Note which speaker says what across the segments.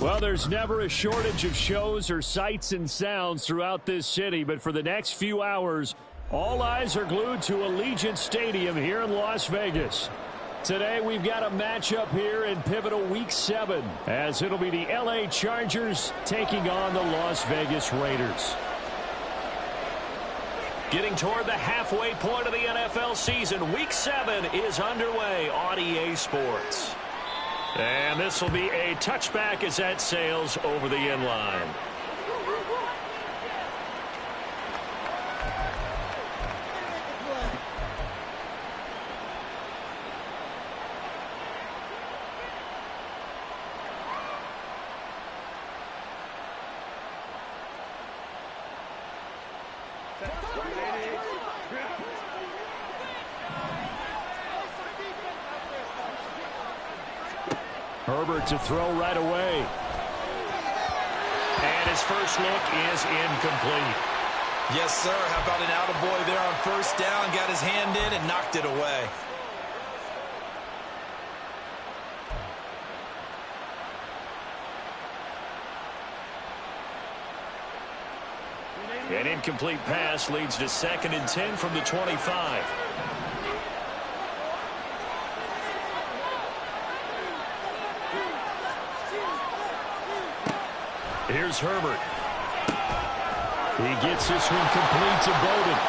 Speaker 1: Well, there's never a shortage of shows or sights and sounds throughout this city, but for the next few hours, all eyes are glued to Allegiant Stadium here in Las Vegas. Today, we've got a matchup here in pivotal Week 7, as it'll be the LA Chargers taking on the Las Vegas Raiders.
Speaker 2: Getting toward the halfway point of the NFL season, Week 7 is underway on EA Sports. And this will be a touchback as that sails over the end line.
Speaker 1: Herbert to throw right away.
Speaker 2: And his first look is incomplete.
Speaker 3: Yes, sir. How about an attaboy there on first down? Got his hand in and knocked it away.
Speaker 2: An incomplete pass leads to 2nd and 10 from the 25. Here's Herbert.
Speaker 1: He gets this one complete to Bowden.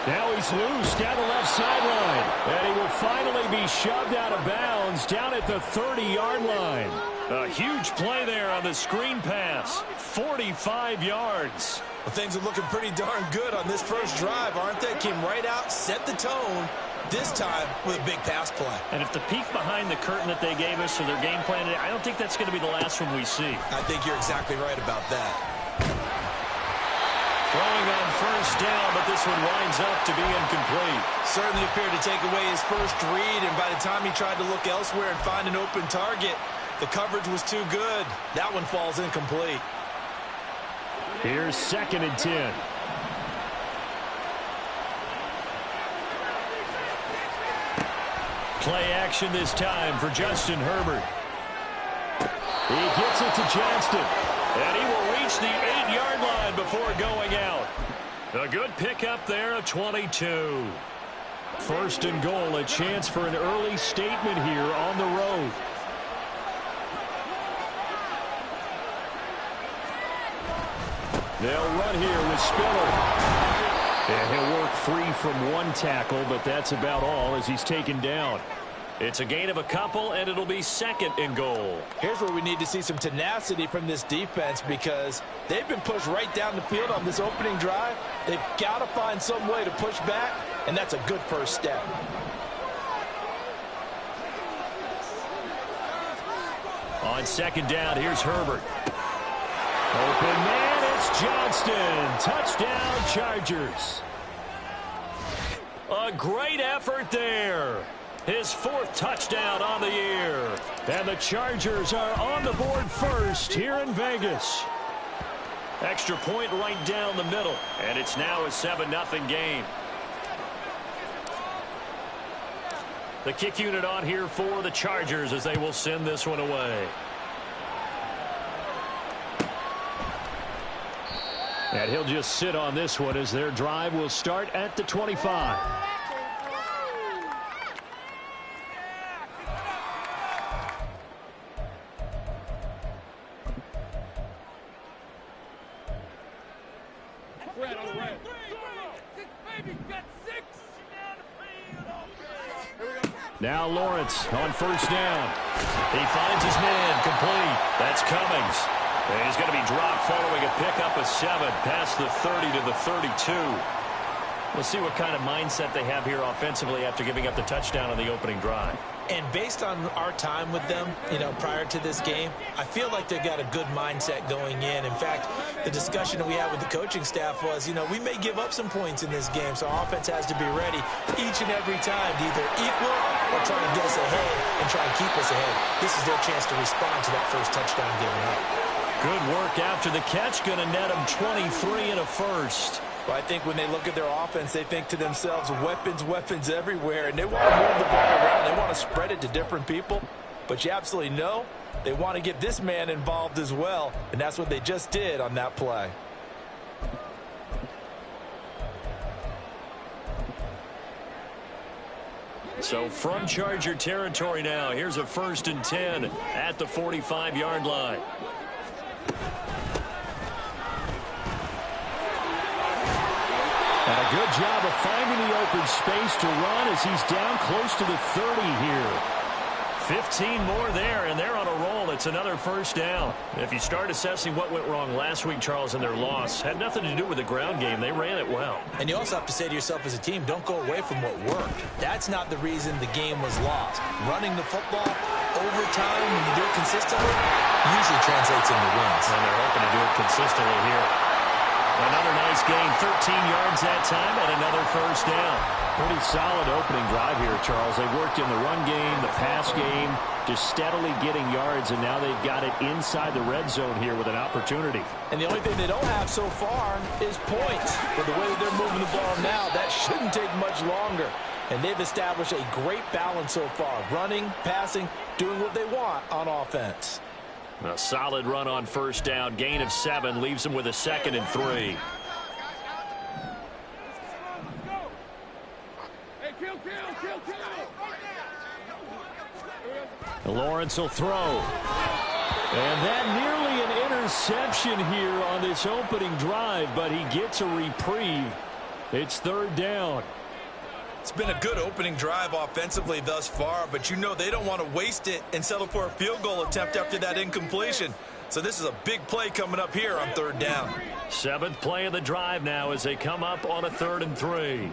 Speaker 1: Now he's loose down the left sideline. And he will finally be shoved out of bounds down at the 30-yard line.
Speaker 2: A huge play there on the screen pass. 45 yards.
Speaker 3: Well, things are looking pretty darn good on this first drive, aren't they? Came right out, set the tone, this time with a big pass play.
Speaker 2: And if the peek behind the curtain that they gave us or their game plan, I don't think that's going to be the last one we see.
Speaker 3: I think you're exactly right about that.
Speaker 2: Throwing on first down, but this one winds up to be incomplete.
Speaker 3: Certainly appeared to take away his first read, and by the time he tried to look elsewhere and find an open target, the coverage was too good. That one falls incomplete.
Speaker 1: Here's 2nd and 10. Play action this time for Justin Herbert. He gets it to Johnston.
Speaker 2: And he will reach the 8-yard line before going out. A good pickup there at 22.
Speaker 1: 1st and goal, a chance for an early statement here on the road. They'll run here with Spiller. And he'll work free from one tackle, but that's about all as he's taken down.
Speaker 2: It's a gain of a couple, and it'll be 2nd and goal.
Speaker 3: Here's where we need to see some tenacity from this defense because they've been pushed right down the field on this opening drive. They've got to find some way to push back, and that's a good first step.
Speaker 1: On 2nd down, here's Herbert. Open man, it's Johnston. Touchdown, Chargers.
Speaker 2: A great effort there. His 4th touchdown on the year.
Speaker 1: And the Chargers are on the board first here in Vegas.
Speaker 2: Extra point right down the middle. And it's now a 7-0 game. The kick unit on here for the Chargers as they will send this one away.
Speaker 1: And he'll just sit on this one as their drive will start at the 25. Now Lawrence on first down.
Speaker 2: He finds his man complete. That's Cummings. And he's going to be dropped following a pickup of 7 past the 30 to the 32. We'll see what kind of mindset they have here offensively after giving up the touchdown on the opening drive.
Speaker 3: And based on our time with them, prior to this game, I feel like they've got a good mindset going in. In fact, the discussion that we had with the coaching staff was, we may give up some points in this game, so our offense has to be ready each and every time to either equal or try to get us ahead and try and keep us ahead. This is their chance to respond to that first touchdown given up.
Speaker 2: Good work after the catch. Going to net them 23 and a first.
Speaker 3: Well, I think when they look at their offense, they think to themselves, weapons, weapons everywhere, and they want to move the ball around. They want to spread it to different people. but you absolutely know they want to get this man involved as well, and that's what they just did on that play.
Speaker 2: So from Charger territory now, here's a 1st and 10 at the 45-yard line.
Speaker 1: And a good job of finding the open space to run as he's down close to the 30 here.
Speaker 2: 15 more there, and they're on a roll. It's another 1st down. If you start assessing what went wrong last week, Charles, in their loss, had nothing to do with the ground game. They ran it well.
Speaker 3: And you also have to say to yourself as a team, don't go away from what worked. That's not the reason the game was lost. Running the football over time, when you do it consistently, usually translates into wins.
Speaker 2: And they're hoping to do it consistently here. Another nice gain, 13 yards that time, and another 1st down.
Speaker 1: Pretty solid opening drive here, Charles. They worked in the run game, the pass game, just steadily getting yards, and now they've got it inside the red zone here with an opportunity.
Speaker 3: And the only thing they don't have so far is points. With the way that they're moving the ball now, that shouldn't take much longer. And they've established a great balance so far. Running, passing, doing what they want on offense.
Speaker 2: A solid run on 1st down. Gain of 7 leaves them with a 2nd and 3.
Speaker 1: Lawrence will throw. And that nearly an interception here on this opening drive, but he gets a reprieve. It's 3rd down.
Speaker 3: It's been a good opening drive offensively thus far, but you know they don't want to waste it and settle for a field goal attempt after that incompletion. So this is a big play coming up here on 3rd down.
Speaker 2: 7th play of the drive now as they come up on a 3rd and 3.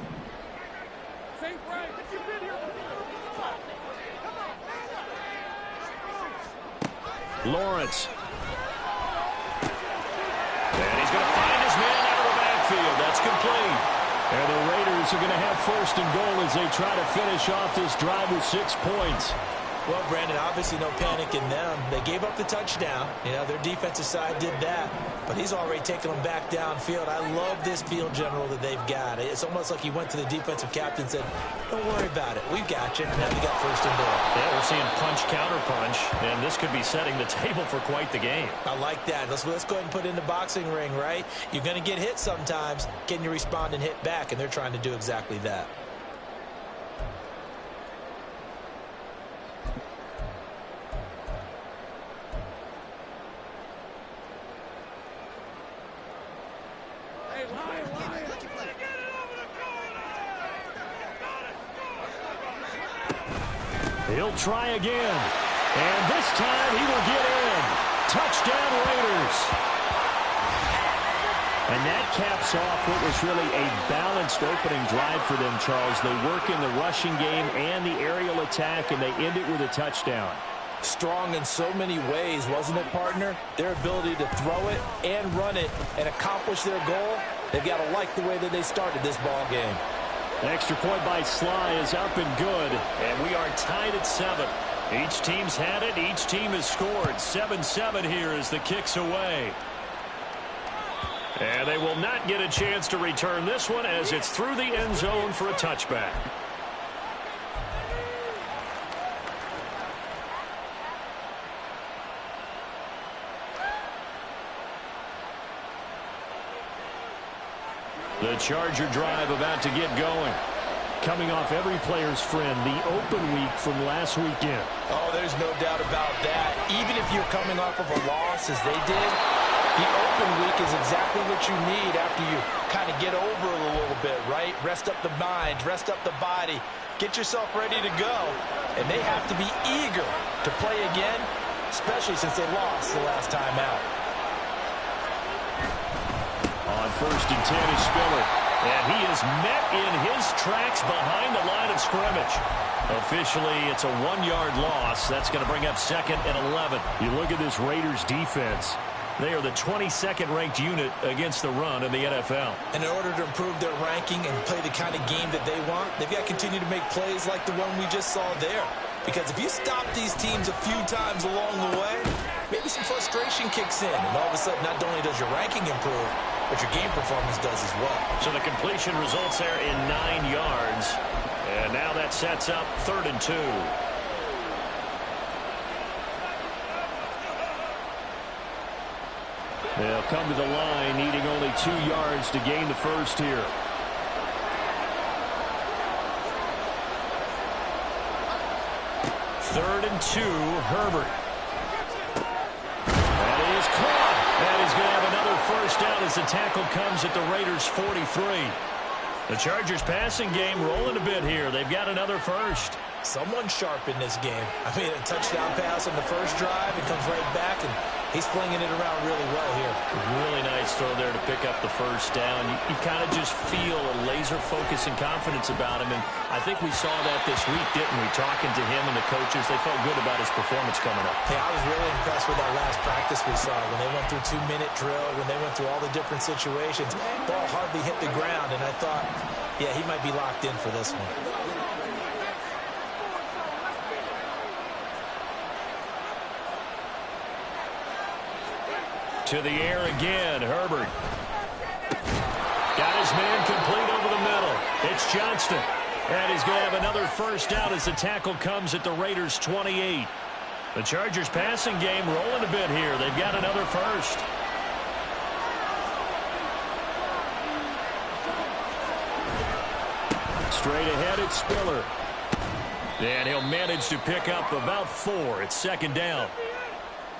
Speaker 1: Lawrence.
Speaker 2: And he's going to find his man out of the backfield. That's complete.
Speaker 1: And the Raiders are going to have 1st and goal as they try to finish off this drive with 6 points.
Speaker 3: Well, Brandon, obviously no panic in them. They gave up the touchdown. You know, their defensive side did that. But he's already taken them back downfield. I love this field general that they've got. It's almost like he went to the defensive captain and said, don't worry about it. We've got you. Now we got 1st and goal.
Speaker 2: Yeah, we're seeing punch, counter punch, and this could be setting the table for quite the game.
Speaker 3: I like that. Let's go ahead and put it in the boxing ring, right? You're going to get hit sometimes. Can you respond and hit back? And they're trying to do exactly that.
Speaker 1: He'll try again. And this time he will get in. Touchdown Raiders. And that caps off what was really a balanced opening drive for them, Charles. They work in the rushing game and the aerial attack, and they end it with a touchdown.
Speaker 3: Strong in so many ways, wasn't it, partner? Their ability to throw it and run it and accomplish their goal, they've got to like the way that they started this ball game.
Speaker 1: An extra point by Sly is up and good.
Speaker 2: And we are tied at 7. Each team's had it. Each team has scored. 7-7 here as the kick's away. And they will not get a chance to return this one as it's through the end zone for a touchback.
Speaker 1: The Charger drive about to get going. Coming off every player's friend, the open week from last weekend.
Speaker 3: Oh, there's no doubt about that. Even if you're coming off of a loss as they did, the open week is exactly what you need after you kind of get over it a little bit, right? Rest up the mind, rest up the body, get yourself ready to go. And they have to be eager to play again, especially since they lost the last time out.
Speaker 1: On 1st and 10 is Spiller.
Speaker 2: And he is met in his tracks behind the line of scrimmage. Officially, it's a 1-yard loss. That's going to bring up 2nd and 11.
Speaker 1: You look at this Raiders defense.
Speaker 2: They are the 22nd ranked unit against the run in the NFL.
Speaker 3: And in order to improve their ranking and play the kind of game that they want, they've got to continue to make plays like the one we just saw there. Because if you stop these teams a few times along the way, maybe some frustration kicks in. And all of a sudden, not only does your ranking improve, but your game performance does as well.
Speaker 2: So the completion results there in 9 yards. And now that sets up 3rd and 2.
Speaker 1: They'll come to the line, needing only 2 yards to gain the first here. Third and 2, Herbert. That is caught. And he's going to have another first down as the tackle comes at the Raiders' 43. The Chargers passing game rolling a bit here. They've got another first.
Speaker 3: Someone sharp in this game. I mean, a touchdown pass on the first drive. It comes right back, and he's flinging it around really well here.
Speaker 2: Really nice throw there to pick up the first down. You kind of just feel a laser focus and confidence about him, and I think we saw that this week, didn't we? Talking to him and the coaches, they felt good about his performance coming up.
Speaker 3: Yeah, I was really impressed with that last practice we saw when they went through 2-minute drill, when they went through all the different situations. Ball hardly hit the ground, and I thought, yeah, he might be locked in for this one.
Speaker 1: To the air again, Herbert. Got his man complete over the middle. It's Johnston. And he's going to have another first down as the tackle comes at the Raiders' 28. The Chargers passing game rolling a bit here. They've got another first. Straight ahead, it's Spiller. And he'll manage to pick up about 4. It's second down.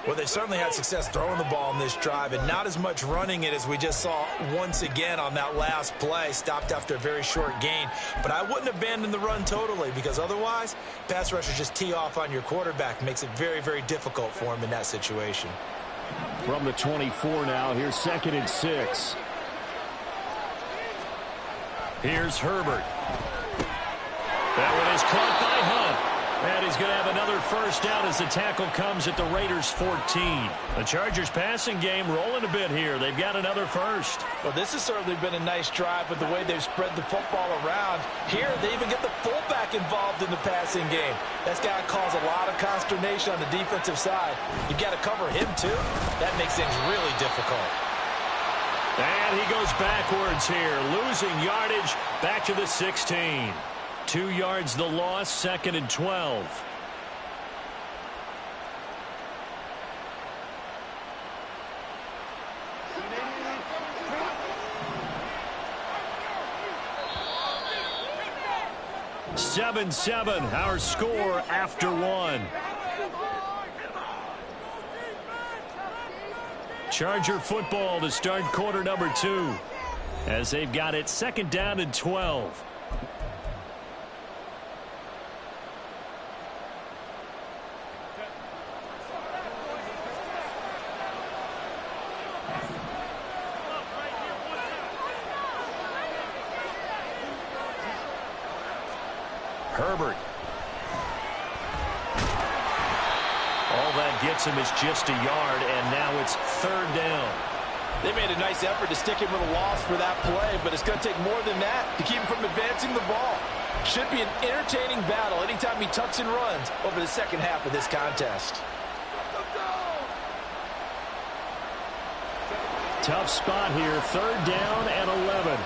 Speaker 3: Well, they certainly had success throwing the ball in this drive and not as much running it as we just saw once again on that last play. Stopped after a very short gain. But I wouldn't abandon the run totally because otherwise, pass rushers just tee off on your quarterback. Makes it very, very difficult for him in that situation.
Speaker 1: From the 24 now, here's 2nd and 6. Here's Herbert. That one is caught by Hunt. And he's going to have another first down as the tackle comes at the Raiders' 14. The Chargers passing game rolling a bit here. They've got another first.
Speaker 3: Well, this has certainly been a nice drive with the way they've spread the football around. Here, they even get the fullback involved in the passing game. That's got to cause a lot of consternation on the defensive side. You've got to cover him, too. That makes things really difficult.
Speaker 1: And he goes backwards here, losing yardage back to the 16. 2 yards the loss, 2nd and 12. Seven, our score after 1. Charger football to start quarter number 2 as they've got it 2nd down and 12. Herbert. All that gets him is just a yard, and now it's 3rd down.
Speaker 4: They made a nice effort to stick him with a loss for that play, but it's going to take more than that to keep him from advancing the ball. Should be an entertaining battle anytime he tucks and runs over the second half of this contest.
Speaker 1: Tough spot here, 3rd down and 11.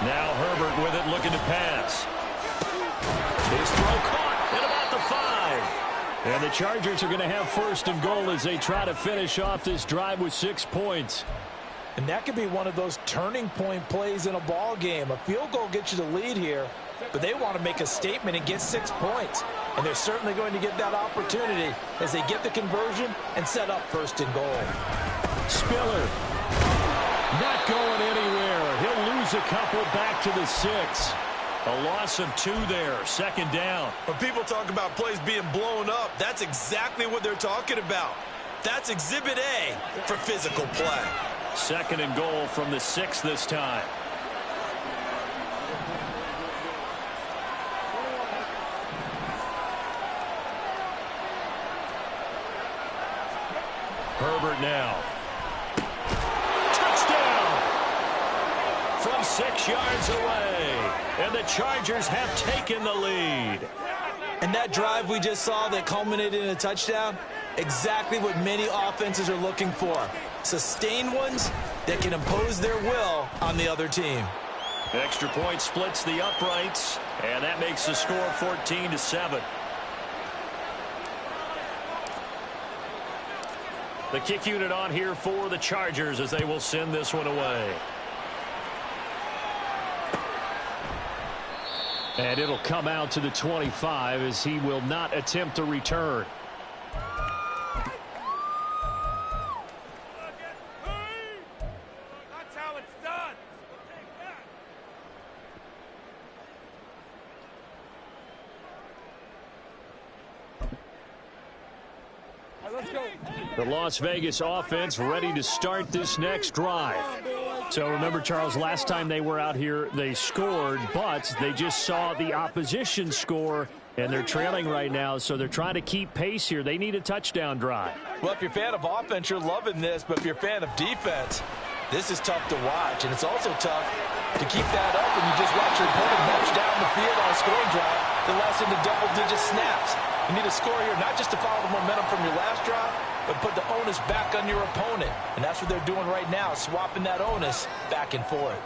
Speaker 1: Now Herbert with it, looking to pass. His throw caught at about the 5. And the Chargers are going to have 1st and goal as they try to finish off this drive with 6 points.
Speaker 3: And that could be one of those turning point plays in a ball game. A field goal gets you the lead here, but they want to make a statement and get 6 points. And they're certainly going to get that opportunity as they get the conversion and set up 1st and goal.
Speaker 1: Spiller not going anywhere. He'll lose a couple back to the 6. A loss of 2 there, 2nd down.
Speaker 4: When people talk about plays being blown up, that's exactly what they're talking about. That's Exhibit A for physical play.
Speaker 1: 2nd and goal from the 6 this time. Herbert now. Touchdown! From 6 yards away. And the Chargers have taken the lead.
Speaker 3: And that drive we just saw that culminated in a touchdown, exactly what many offenses are looking for. Sustained ones that can impose their will on the other team.
Speaker 2: Extra point splits the uprights, and that makes the score 14-7. The kick unit on here for the Chargers as they will send this one away.
Speaker 1: And it'll come out to the 25 as he will not attempt a return.
Speaker 5: That's how it's done.
Speaker 1: Let's go. The Las Vegas offense ready to start this next drive. So remember, Charles, last time they were out here, they scored, but they just saw the opposition score, and they're trailing right now, so they're trying to keep pace here. They need a touchdown drive.
Speaker 3: Well, if you're a fan of offense, you're loving this, but if you're a fan of defense, this is tough to watch, and it's also tough to keep that up when you just watch your opponent march down the field on a scoring drive that lasts into double-digit snaps. You need a score here, not just to follow the momentum from your last drive, but put the onus back on your opponent. And that's what they're doing right now, swapping that onus back and forth.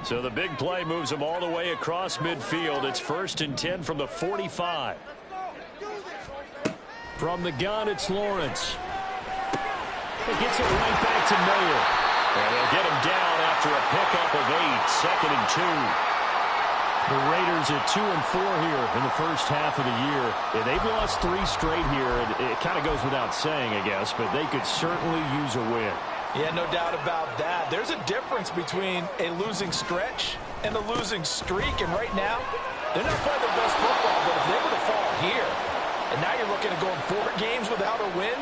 Speaker 2: So the big play moves them all the way across midfield. It's 1st and 10 from the 45.
Speaker 1: From the gun, it's Lawrence. He gets it right back to Mayer.
Speaker 2: And they'll get him down after a pickup of 8, 2nd and 2.
Speaker 1: The Raiders at 2-4 here in the first half of the year. They've lost 3 straight here. It kind of goes without saying, I guess, but they could certainly use a win.
Speaker 3: Yeah, no doubt about that. There's a difference between a losing stretch and a losing streak, and right now, they're not playing their best football, but if they were to fall here, and now you're looking at going 4 games without a win,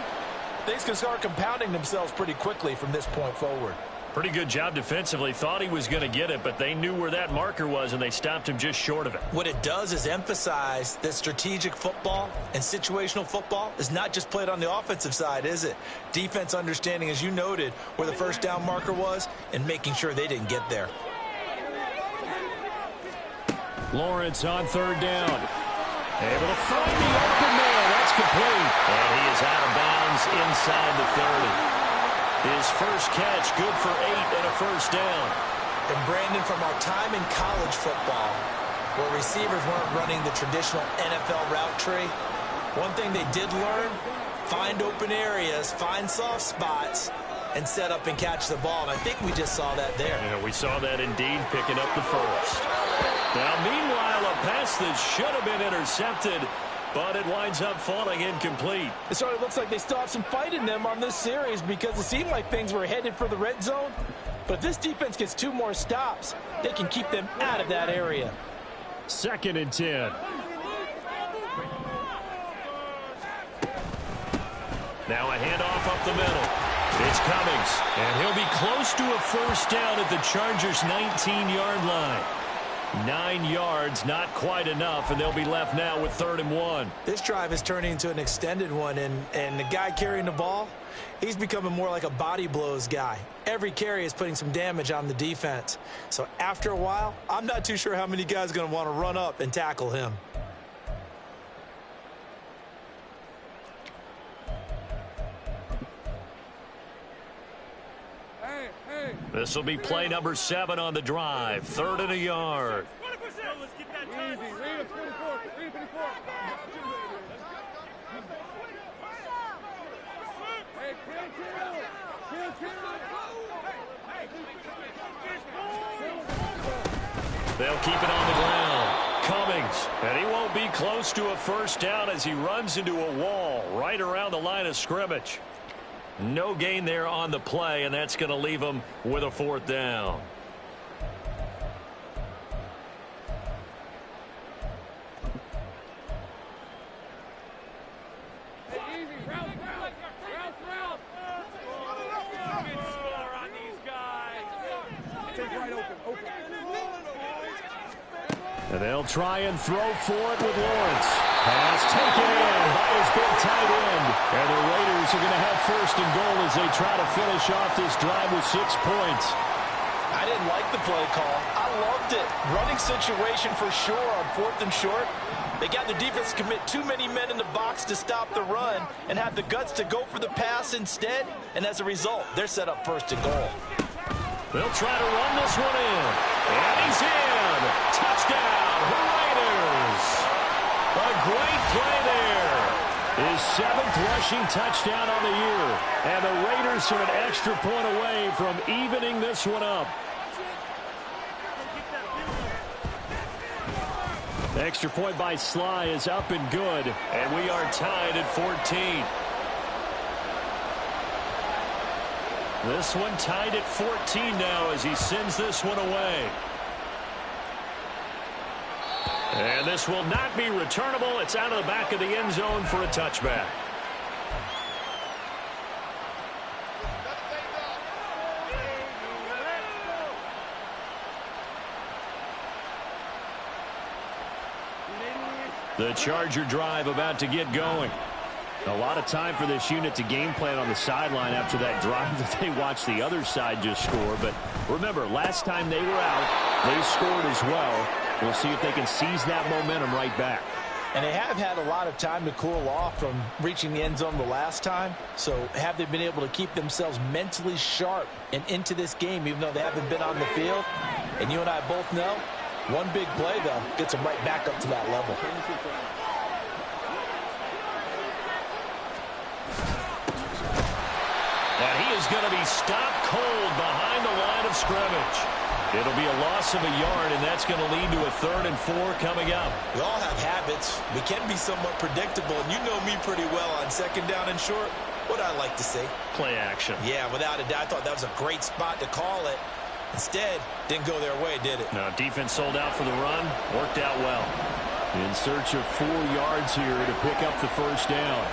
Speaker 3: things can start compounding themselves pretty quickly from this point forward.
Speaker 2: Pretty good job defensively. Thought he was going to get it, but they knew where that marker was, and they stopped him just short of it.
Speaker 3: What it does is emphasize that strategic football and situational football is not just played on the offensive side, is it? Defense understanding, as you noted, where the first down marker was and making sure they didn't get there.
Speaker 1: Lawrence on 3rd down. Able to find the open man. That's complete.
Speaker 2: And he is out of bounds inside the 30. His first catch, good for 8 and a first down.
Speaker 3: And Brandon, from our time in college football, where receivers weren't running the traditional NFL route tree, one thing they did learn, find open areas, find soft spots, and set up and catch the ball. And I think we just saw that there.
Speaker 2: Yeah, we saw that indeed, picking up the first. Now, meanwhile, a pass that should have been intercepted, but it winds up falling incomplete.
Speaker 3: It sort of looks like they still have some fight in them on this series because it seemed like things were headed for the red zone. But if this defense gets 2 more stops, they can keep them out of that area.
Speaker 1: 2nd and 10.
Speaker 2: Now a handoff up the middle. It's Cummings, and he'll be close to a first down at the Chargers' 19-yard line. 9 yards, not quite enough, and they'll be left now with 3rd and 1.
Speaker 3: This drive is turning into an extended one, and the guy carrying the ball, he's becoming more like a body blows guy. Every carry is putting some damage on the defense. So after a while, I'm not too sure how many guys are going to want to run up and tackle him.
Speaker 2: This will be play number 7 on the drive. 3rd and a yard.
Speaker 5: Let's get that time.
Speaker 2: They'll keep it on the ground. Cummings, and he won't be close to a first down as he runs into a wall right around the line of scrimmage. No gain there on the play, and that's going to leave him with a 4th down.
Speaker 1: And they'll try and throw for it with Lawrence. Pass taken in by his big tight end. And the Raiders are going to have 1st and goal as they try to finish off this drive with 6 points.
Speaker 3: I didn't like the play call. I loved it. Running situation for sure on 4th and short.
Speaker 4: They got the defense to commit too many men in the box to stop the run and have the guts to go for the pass instead. And as a result, they're set up first and goal.
Speaker 1: They'll try to run this one in. And he's in. Touchdown, Raiders. A great play there. His 7th rushing touchdown on the year. And the Raiders are an extra point away from evening this one up. Extra point by Sly is up and good.
Speaker 2: And we are tied at 14. This one tied at 14 now as he sends this one away. And this will not be returnable. It's out of the back of the end zone for a touchback.
Speaker 1: The Charger drive about to get going. A lot of time for this unit to game plan on the sideline after that drive that they watched the other side just score. But remember, last time they were out, they scored as well. We'll see if they can seize that momentum right back.
Speaker 3: And they have had a lot of time to cool off from reaching the end zone the last time. So have they been able to keep themselves mentally sharp and into this game even though they haven't been on the field? And you and I both know, one big play, though, gets them right back up to that level.
Speaker 2: And he is going to be stopped cold behind the line of scrimmage. It'll be a loss of a yard, and that's going to lead to a 3rd and 4 coming up.
Speaker 3: We all have habits. We can be somewhat predictable, and you know me pretty well on 2nd down and short. What I like to say?
Speaker 2: Play action.
Speaker 3: Yeah, without a doubt. I thought that was a great spot to call it. Instead, didn't go their way, did it?
Speaker 2: No, defense sold out for the run. Worked out well.
Speaker 1: In search of 4 yards here to pick up the 1st down.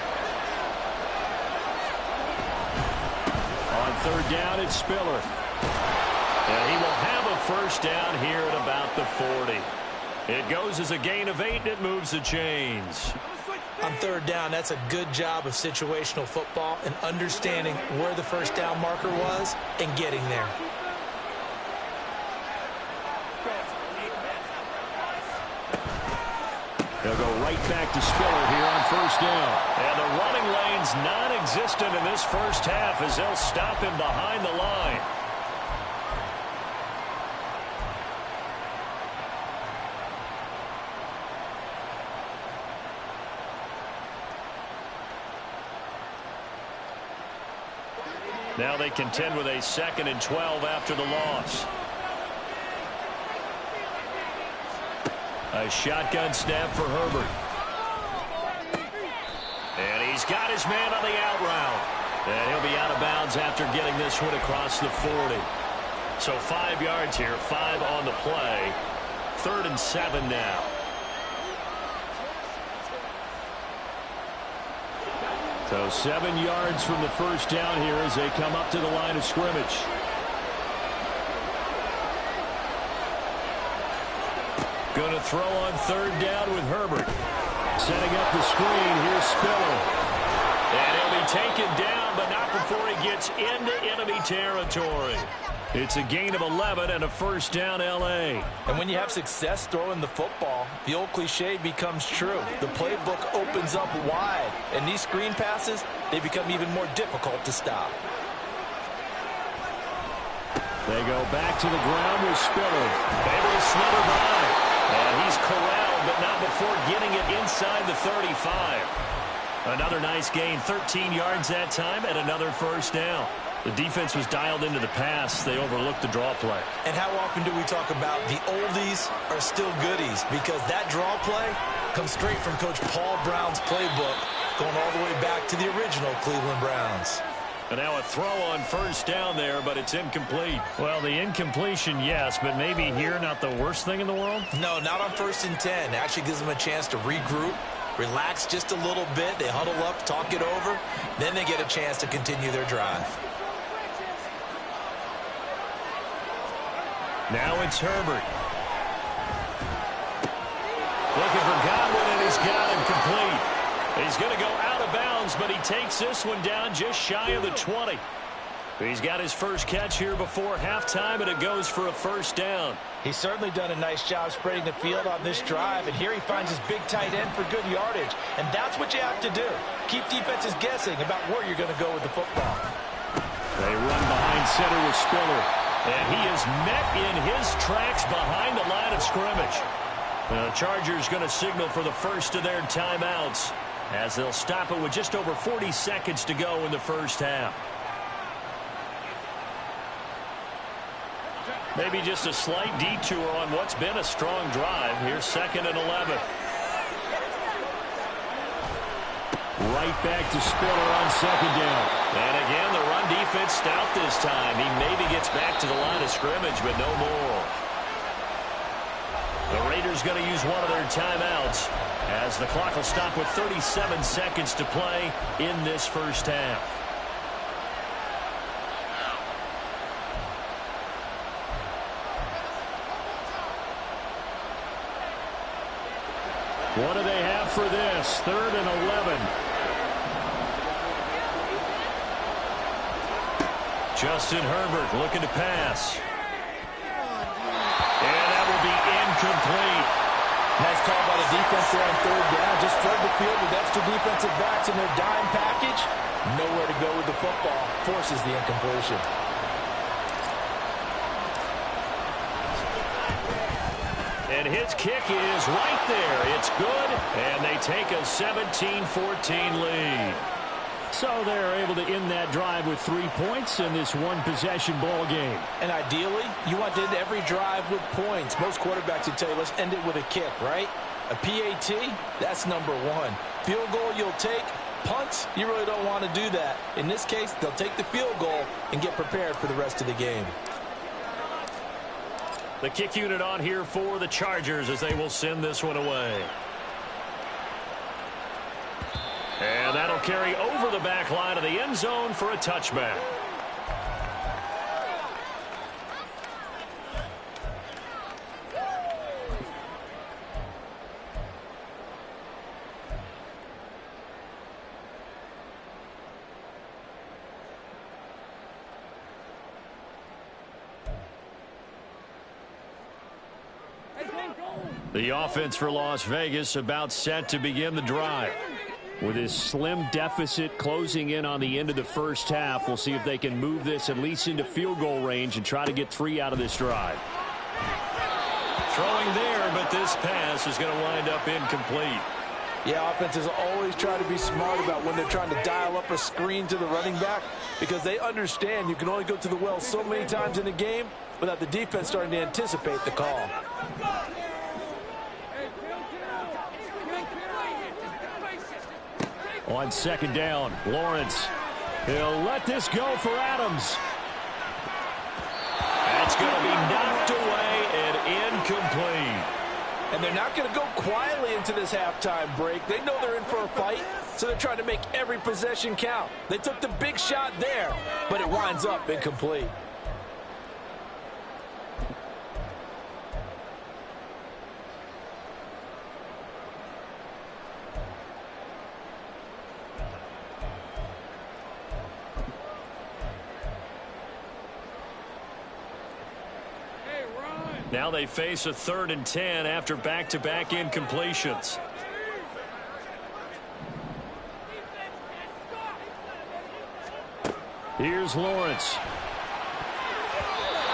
Speaker 1: On 3rd down, it's Spiller.
Speaker 2: And he will have a 1st down here at about the 40. It goes as a gain of 8, and it moves the chains.
Speaker 3: On 3rd down, that's a good job of situational football and understanding where the 1st down marker was and getting there.
Speaker 1: They'll go right back to Spiller here on 1st down.
Speaker 2: And the running lane's non-existent in this first half as they'll stop him behind the line. Now they contend with a 2nd and 12 after the loss. A shotgun snap for Herbert. And he's got his man on the out route. And he'll be out of bounds after getting this one across the 40. So 5 yards here, 5 on the play. 3rd and 7 now.
Speaker 1: So 7 yards from the 1st down here as they come up to the line of scrimmage.
Speaker 2: Going to throw on 3rd down with Herbert. Setting up the screen, here's Spiller. And he'll be taken down, but not before he gets into enemy territory. It's a gain of 11 and a 1st down L.A.
Speaker 3: And when you have success throwing the football, the old cliche becomes true. The playbook opens up wide, and these screen passes, they become even more difficult to stop.
Speaker 1: They go back to the ground with Spiller.
Speaker 2: Able to slither by. And he's corralled, but not before getting it inside the 35. Another nice gain, 13 yards that time, and another 1st down. The defense was dialed into the pass. They overlooked the draw play.
Speaker 3: And how often do we talk about the oldies are still goodies? Because that draw play comes straight from Coach Paul Brown's playbook, going all the way back to the original Cleveland Browns.
Speaker 2: And now a throw on 1st down there, but it's incomplete.
Speaker 1: Well, the incompletion, yes, but maybe here not the worst thing in the world?
Speaker 3: No, not on 1st and 10. It actually gives them a chance to regroup, relax just a little bit. They huddle up, talk it over. Then they get a chance to continue their drive.
Speaker 2: Now it's Herbert. Looking for Godwin, and he's got him complete. He's going to go out of bounds, but he takes this one down just shy of the 20. He's got his first catch here before halftime, and it goes for a first down.
Speaker 3: He's certainly done a nice job spreading the field on this drive, and here he finds his big tight end for good yardage. And that's what you have to do. Keep defenses guessing about where you're going to go with the football.
Speaker 1: They run behind center with Spiller.
Speaker 2: And he is met in his tracks behind the line of scrimmage. The Chargers going to signal for the first of their timeouts as they'll stop it with just over 40 seconds to go in the first half. Maybe just a slight detour on what's been a strong drive. Here's 2nd and 11.
Speaker 1: Right back to Spiller on 2nd down.
Speaker 2: And again, the run defense stout this time. He maybe gets back to the line of scrimmage, but no more. The Raiders going to use one of their timeouts as the clock will stop with 37 seconds to play in this first half.
Speaker 1: What do they have for this? 3rd and 11.
Speaker 2: Justin Herbert looking to pass. And that will be incomplete.
Speaker 3: Nice call by the defense there on 3rd down. Just flood the field with extra defensive backs in their dime package. Nowhere to go with the football. Forces the incompletion.
Speaker 2: And his kick is right there. It's good, and they take a 17-14 lead.
Speaker 1: So they're able to end that drive with 3 points in this one-possession ball game.
Speaker 3: And ideally, you want to end every drive with points. Most quarterbacks would tell you, let's end it with a kick, right? A PAT, that's number 1. Field goal you'll take. Punts, you really don't want to do that. In this case, they'll take the field goal and get prepared for the rest of the game.
Speaker 2: The kick unit on here for the Chargers as they will send this one away. And that'll carry over the back line of the end zone for a touchback. The offense for Las Vegas about set to begin the drive. With his slim deficit closing in on the end of the first half, we'll see if they can move this at least into field goal range and try to get 3 out of this drive. Throwing there, but this pass is going to wind up incomplete.
Speaker 3: Yeah, offenses always try to be smart about when they're trying to dial up a screen to the running back because they understand you can only go to the well so many times in a game without the defense starting to anticipate the call.
Speaker 1: On 2nd down, Lawrence. He'll let this go for Adams.
Speaker 2: That's going to be knocked away and incomplete.
Speaker 3: And they're not going to go quietly into this halftime break. They know they're in for a fight, so they're trying to make every possession count. They took the big shot there, but it winds up incomplete.
Speaker 2: Now they face a 3rd and 10 after back-to-back incompletions.
Speaker 1: Here's Lawrence.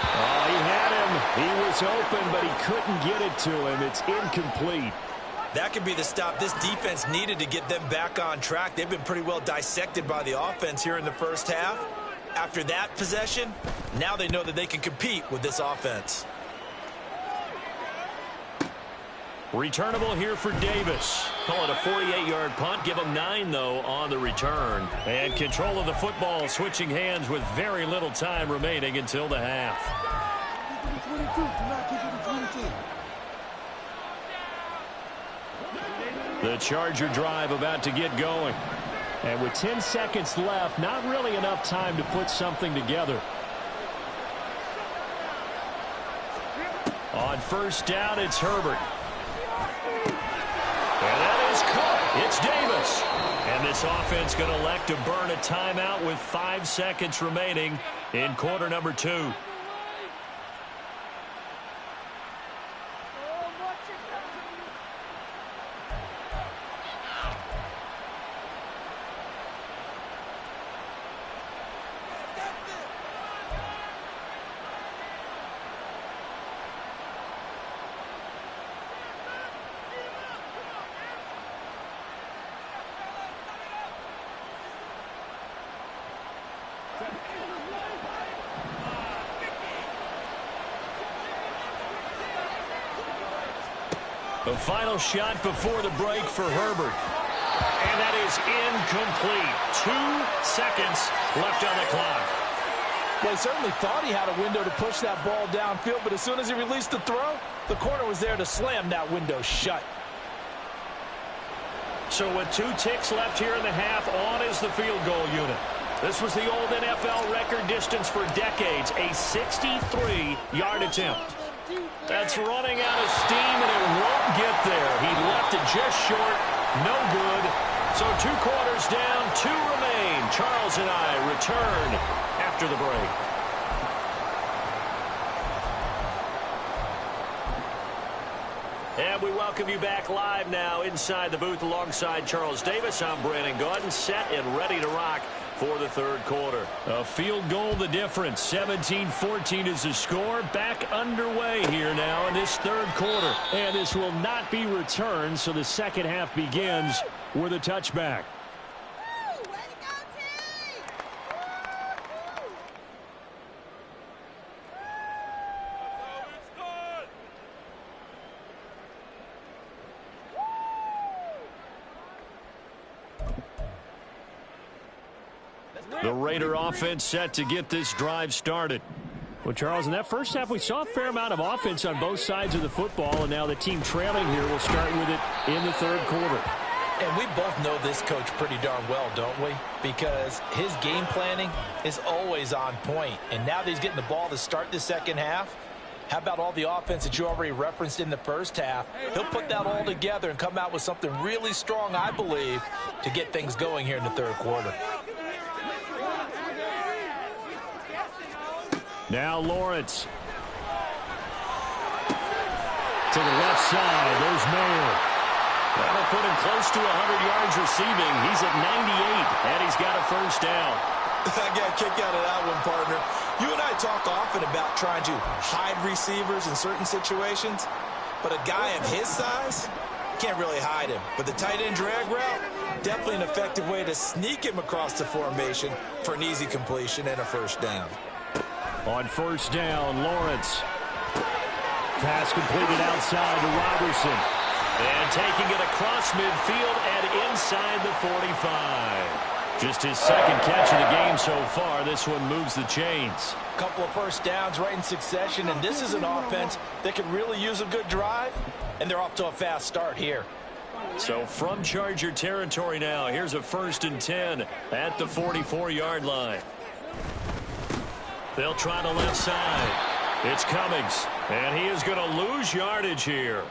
Speaker 1: Oh, he had him. He was open, but he couldn't get it to him. It's incomplete.
Speaker 3: That could be the stop this defense needed to get them back on track. They've been pretty well dissected by the offense here in the first half. After that possession, now they know that they can compete with this offense.
Speaker 2: Returnable here for Davis. Call it a 48-yard punt. Give him 9, though, on the return. And control of the football switching hands with very little time remaining until the half. The Charger drive about to get going.
Speaker 1: And with 10 seconds left, not really enough time to put something together.
Speaker 2: On 1st down, it's Herbert. And that is caught. It's Davis. And this offense going to elect to burn a timeout with 5 seconds remaining in quarter number 2. The final shot before the break for Herbert. And that is incomplete. 2 seconds left on the clock.
Speaker 4: Well, he certainly thought he had a window to push that ball downfield, but as soon as he released the throw, the corner was there to slam that window shut.
Speaker 1: So with 2 ticks left here in the half, on is the field goal unit. This was the old NFL record distance for decades, a 63-yard attempt. That's running out of steam, and it won't get there. He left it just short. No good. So 2 quarters down, 2 remain. Charles and I return after the break. And we welcome you back live now inside the booth alongside Charles Davis. I'm Brandon Gaudin, set and ready to rock for the third quarter. A field goal the difference. 17-14 is the score. Back underway here now in this third quarter. And this will not be returned, so the second half begins with a touchback. The Raider offense set to get this drive started. Well, Charles, in that first half, we saw a fair amount of offense on both sides of the football, and now the team trailing here will start with it in the third quarter.
Speaker 3: And we both know this coach pretty darn well, don't we? Because his game planning is always on point. And now that he's getting the ball to start the second half, how about all the offense that you already referenced in the first half? He'll put that all together and come out with something really strong, I believe, to get things going here in the third quarter.
Speaker 1: Now Lawrence. To the left side. There's Mayer. That'll put him close to 100 yards receiving. He's at 98, and he's got a first down.
Speaker 3: I got a kick out of that one, partner. You and I talk often about trying to hide receivers in certain situations, but a guy of his size can't really hide him. But the tight end drag route, definitely an effective way to sneak him across the formation for an easy completion and a first down.
Speaker 1: On first down, Lawrence. Pass completed outside to Robertson.
Speaker 2: And taking it across midfield and inside the 45. Just his second catch of the game so far. This one moves the chains.
Speaker 3: Couple of first downs right in succession, and this is an offense that can really use a good drive, and they're off to a fast start here.
Speaker 2: So from Charger territory now, here's a 1st and 10 at the 44-yard line. They'll try the left side. It's Cummings, and he is going to lose yardage here.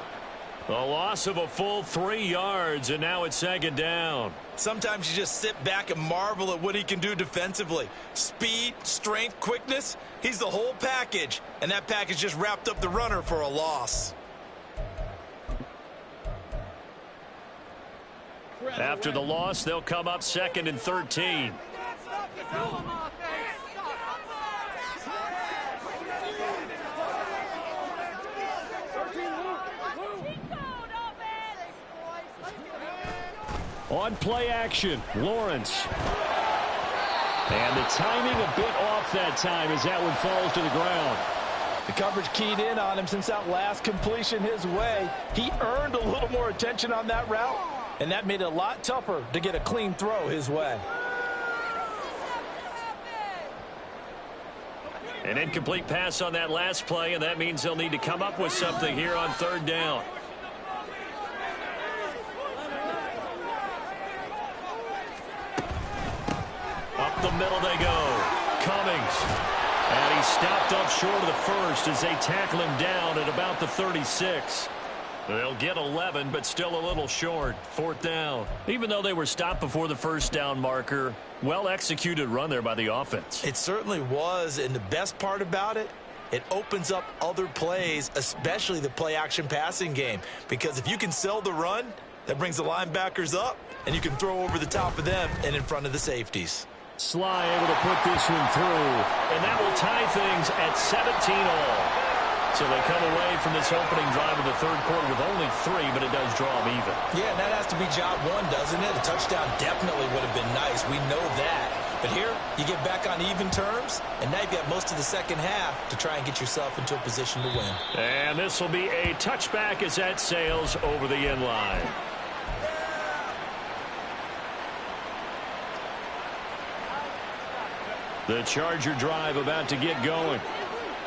Speaker 2: A loss of a full 3 yards, and now it's second down.
Speaker 3: Sometimes you just sit back and marvel at what he can do defensively. Speed, strength, quickness, he's the whole package, and that package just wrapped up the runner for a loss.
Speaker 2: After the loss, they'll come up 2nd and 13.
Speaker 1: On play action, Lawrence. And the timing a bit off that time as that one falls to the ground.
Speaker 4: The coverage keyed in on him since that last completion his way. He earned a little more attention on that route, and that made it a lot tougher to get a clean throw his way.
Speaker 2: An incomplete pass on that last play, and that means they'll need to come up with something here on 3rd down. Up the middle they go. Cummings. And he stopped up short of the first as they tackle him down at about the 36. They'll get 11, but still a little short. 4th down. Even though they were stopped before the first down marker, well-executed run there by the offense.
Speaker 3: It certainly was, and the best part about it, it opens up other plays, especially the play-action passing game. Because if you can sell the run, that brings the linebackers up, and you can throw over the top of them and in front of the safeties.
Speaker 1: Sly able to put this one through.
Speaker 2: And that will tie things at 17 all. So they come away from this opening drive of the third quarter with only 3, but it does draw them even.
Speaker 3: Yeah, and that has to be job one, doesn't it? A touchdown definitely would have been nice. We know that. But here, you get back on even terms, and now you've got most of the second half to try and get yourself into a position to win.
Speaker 1: And this will be a touchback as that sails over the end line. The Charger drive about to get going.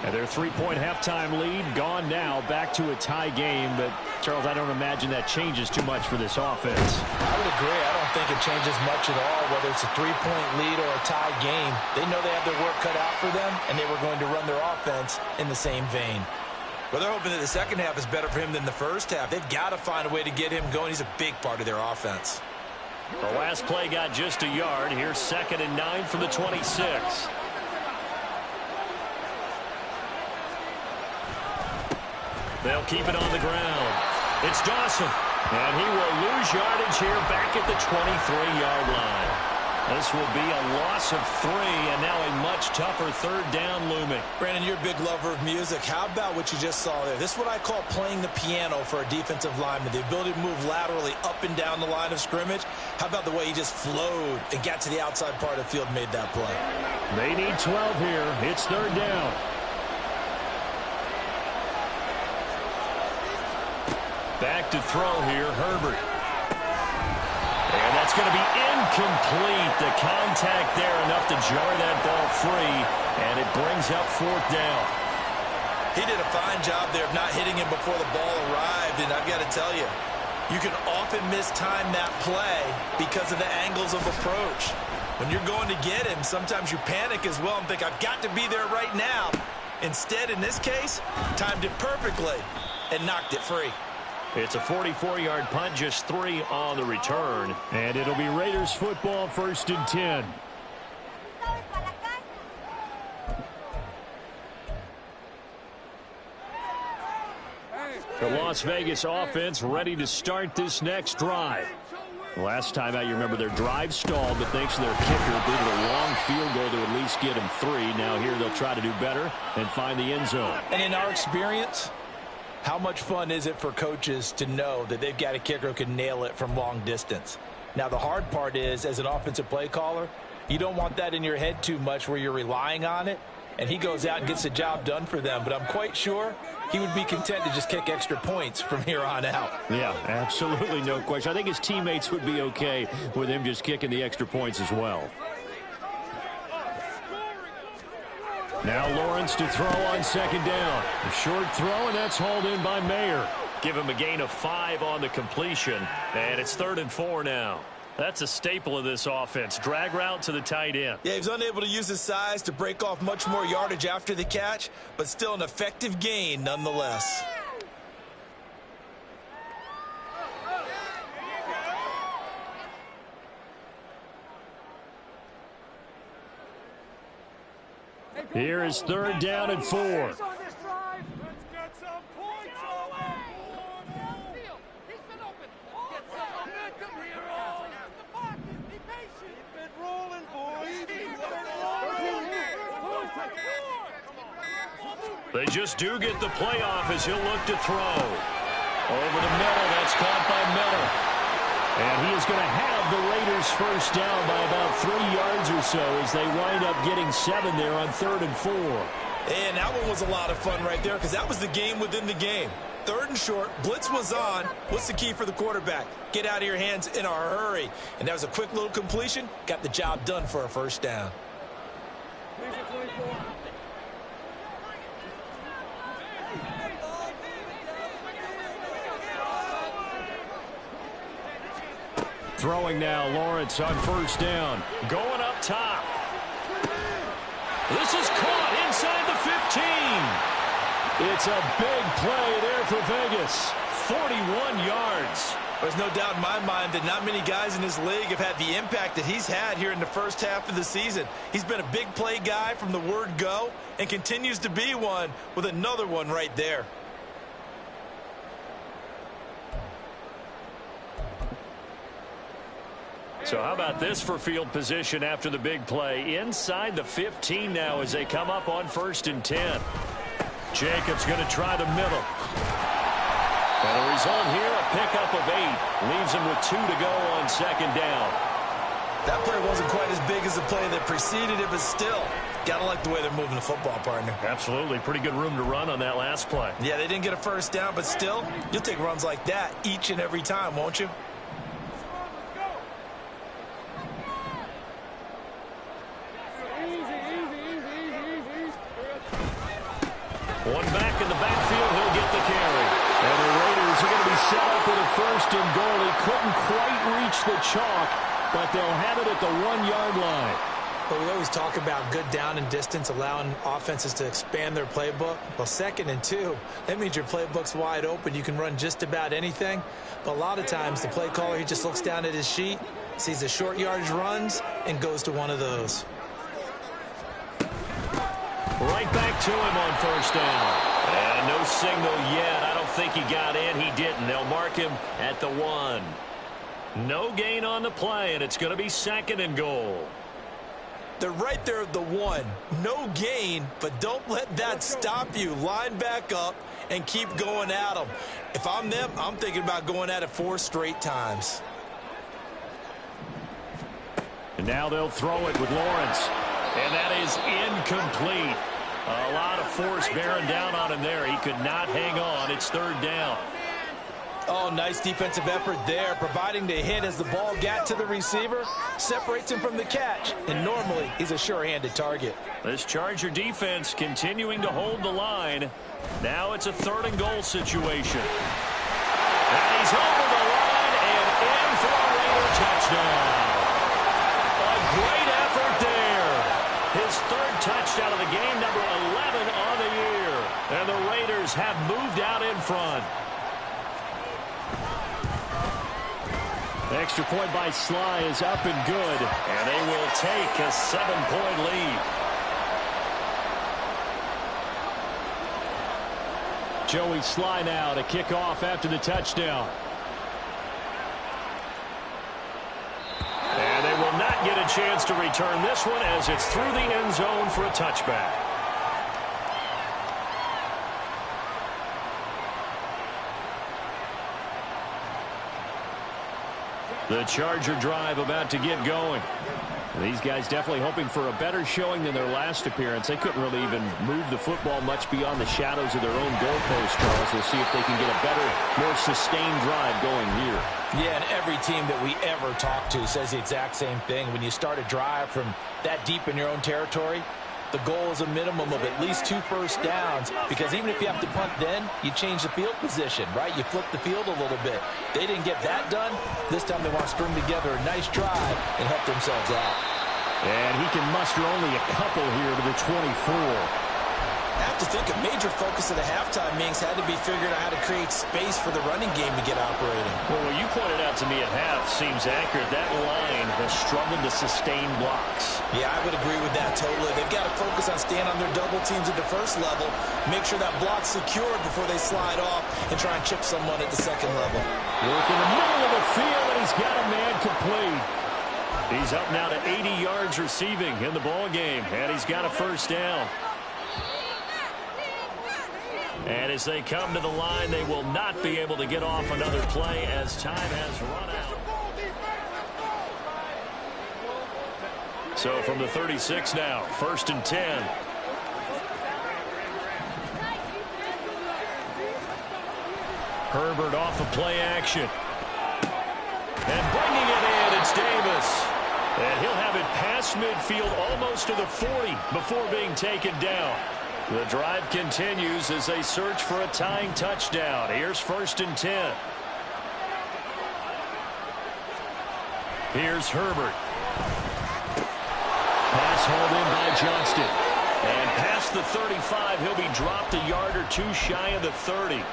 Speaker 1: And their 3-point halftime lead gone now, back to a tie game. But, Charles, I don't imagine that changes too much for this offense.
Speaker 3: I would agree. I don't think it changes much at all, whether it's a 3-point lead or a tie game. They know they have their work cut out for them, and they were going to run their offense in the same vein. Well, they're hoping that the second half is better for him than the first half. They've got to find a way to get him going. He's a big part of their offense.
Speaker 2: The last play got just a yard. Here's 2nd and 9 from the 26. They'll keep it on the ground. It's Dawson. And he will lose yardage here back at the 23-yard line. This will be a loss of 3, and now a much tougher 3rd down looming.
Speaker 3: Brandon, you're a big lover of music. How about what you just saw there? This is what I call playing the piano for a defensive lineman. The ability to move laterally up and down the line of scrimmage. How about the way he just flowed and got to the outside part of the field and made that play?
Speaker 1: They need 12 here. It's 3rd down. Back to throw here, Herbert. And that's going to be incomplete. The contact there enough to jar that ball free, and it brings up 4th down.
Speaker 3: He did a fine job there of not hitting him before the ball arrived, and I've got to tell you, you can often mistime that play because of the angles of approach. When you're going to get him, sometimes you panic as well and think, I've got to be there right now. Instead, in this case, timed it perfectly and knocked it free.
Speaker 2: It's a 44-yard punt, just 3 on the return.
Speaker 1: And it'll be Raiders football, 1st and 10. The Las Vegas offense ready to start this next drive. Last time out, you remember their drive stalled, but thanks to their kicker, they did a long field goal to at least get him 3. Now here they'll try to do better and find the end zone.
Speaker 3: And in our experience, how much fun is it for coaches to know that they've got a kicker who can nail it from long distance? Now, the hard part is, as an offensive play caller, you don't want that in your head too much where you're relying on it, and he goes out and gets the job done for them. But I'm quite sure he would be content to just kick extra points from here on out.
Speaker 1: Yeah, absolutely no question. I think his teammates would be okay with him just kicking the extra points as well. Now Lawrence to throw on 2nd down. A short throw, and that's hauled in by Mayer.
Speaker 2: Give him a gain of 5 on the completion, and it's 3rd and 4 now. That's a staple of this offense. Drag route to the tight end.
Speaker 3: Yeah, he was unable to use his size to break off much more yardage after the catch, but still an effective gain nonetheless.
Speaker 1: Here is 3rd down and 4.
Speaker 5: Let's get some points away. He's been open. Get some momentum here. The pocket. Be patient. Keep it rolling, boys.
Speaker 2: They just do get the playoff as he'll look to throw. Over the middle. That's caught by Miller.
Speaker 1: And he is going to have the Raiders first down by about 3 yards or so as they wind up getting 7 there on 3rd and 4.
Speaker 3: And that one was a lot of fun right there because that was the game within the game. 3rd and short, blitz was on. What's the key for the quarterback? Get out of your hands in a hurry. And that was a quick little completion. Got the job done for a first down.
Speaker 1: Throwing now, Lawrence on 1st down.
Speaker 2: Going up top. This is caught inside the 15.
Speaker 1: It's a big play there for Vegas.
Speaker 2: 41 yards.
Speaker 4: There's no doubt in my mind that not many guys in this league have had the impact that he's had here in the first half of the season. He's been a big play guy from the word go and continues to be one with another one right there.
Speaker 2: So how about this for field position after the big play? Inside the 15 now as they come up on 1st and 10. Jacobs going to try the middle. And the result here, a pickup of 8. Leaves him with 2 to go on 2nd down.
Speaker 4: That play wasn't quite as big as the play that preceded it, but still, gotta like the way they're moving the football, partner.
Speaker 2: Absolutely. Pretty good room to run on that last play.
Speaker 4: Yeah, they didn't get a first down, but still, you'll take runs like that each and every time, won't you?
Speaker 2: One back in the backfield, he'll get the carry.
Speaker 1: And the Raiders are going to be set up with a 1st and goal. He couldn't quite reach the chalk, but they'll have it at the 1-yard line.
Speaker 3: But we always talk about good down and distance, allowing offenses to expand their playbook. Well, 2nd and 2, that means your playbook's wide open. You can run just about anything. But a lot of times, the play caller, he just looks down at his sheet, sees the short yardage runs, and goes to one of those.
Speaker 2: Right back to him on 1st down. And no signal yet. I don't think he got in. He didn't. They'll mark him at the 1. No gain on the play, and it's going to be 2nd and goal.
Speaker 4: They're right there at the 1. No gain, but don't let that stop you. Line back up and keep going at them. If I'm them, I'm thinking about going at it 4 straight times.
Speaker 1: And now they'll throw it with Lawrence.
Speaker 2: And that is incomplete. A lot of force bearing down on him there. He could not hang on. It's 3rd down.
Speaker 4: Oh, nice defensive effort there, providing the hit as the ball got to the receiver, separates him from the catch, and normally he's a sure-handed target.
Speaker 2: This Charger defense continuing to hold the line. Now it's a 3rd and goal situation. And he's over the line and in for a Raider touchdown. A great effort there. His 3rd touchdown of the game, number 11 on the year. And the Raiders have moved out in front.
Speaker 1: The extra point by Sly is up and good.
Speaker 2: And they will take a 7-point lead.
Speaker 1: Joey Sly now to kick off after the touchdown.
Speaker 2: And they will not get a chance to return this one as it's through the end zone for a touchback. The Charger drive about to get going.
Speaker 1: These guys definitely hoping for a better showing than their last appearance. They couldn't really even move the football much beyond the shadows of their own goalpost, Charles. We'll see if they can get a better, more sustained drive going here.
Speaker 3: Yeah, and every team that we ever talk to says the exact same thing. When you start a drive from that deep in your own territory, the goal is a minimum of at least 2 first downs, because even if you have to punt then, you change the field position, right? You flip the field a little bit. They didn't get that done. This time they want to string together a nice drive and help themselves out.
Speaker 1: And he can muster only a couple here to the 24.
Speaker 3: I have to think a major focus of the halftime meetings had to be figuring out how to create space for the running game to get operating.
Speaker 2: Well, what you pointed out to me at half seems accurate. That line has struggled to sustain blocks.
Speaker 3: Yeah, I would agree with that totally. They've got to focus on staying on their double teams at the first level, make sure that block's secured before they slide off and try and chip someone at the second level.
Speaker 1: Work in the middle of the field, and he's got a man complete.
Speaker 2: He's up now to 80 yards receiving in the ball game, and he's got a first down. And as they come to the line, they will not be able to get off another play as time has run out. So from the 36 now, 1st and 10. Herbert off of play action. And bringing it in, it's Davis. And he'll have it past midfield almost to the 40 before being taken down. The drive continues as they search for a tying touchdown. Here's 1st and 10. Here's Herbert. Pass hauled in by Johnston. And past the 35, he'll be dropped a yard or two shy of the 30.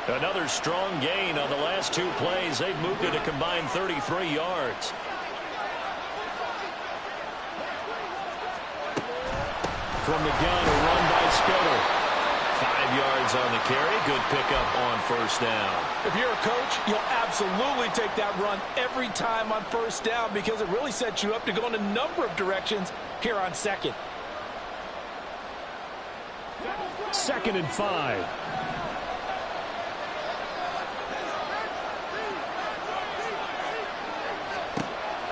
Speaker 2: Another strong gain on the last 2 plays. They've moved it a combined 33 yards.
Speaker 1: From the gun, a run by Spiller.
Speaker 2: 5 yards on the carry. Good pickup on first down.
Speaker 4: If you're a coach, you'll absolutely take that run every time on first down because it really sets you up to go in a number of directions here on second.
Speaker 1: 2nd and 5.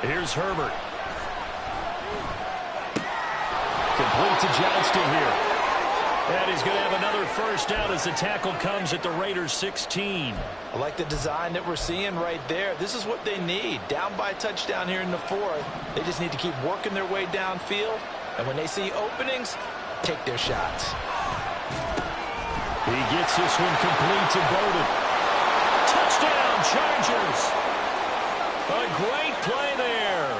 Speaker 1: Here's Herbert. Complete to Johnston here.
Speaker 2: And he's going to have another first down as the tackle comes at the Raiders' 16.
Speaker 3: I like the design that we're seeing right there. This is what they need. Down by a touchdown here in the 4th. They just need to keep working their way downfield. And when they see openings, take their shots.
Speaker 1: He gets this one complete to Bowden.
Speaker 2: Touchdown, Chargers! A great play there.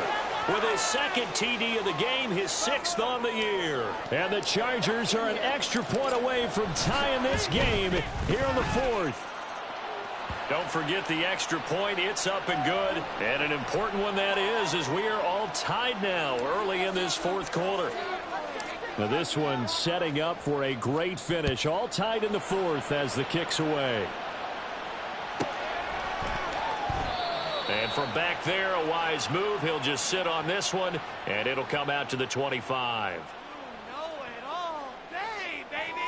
Speaker 2: With his 2nd TD of the game, his 6th on the year.
Speaker 1: And the Chargers are an extra point away from tying this game here in the 4th.
Speaker 2: Don't forget the extra point. It's up and good. And an important one that is, as we are all tied now early in this 4th quarter.
Speaker 1: Now this one setting up for a great finish. All tied in the 4th as the kick's away.
Speaker 2: And from back there, a wise move. He'll just sit on this one, and it'll come out to the 25.
Speaker 5: You know it all day, baby!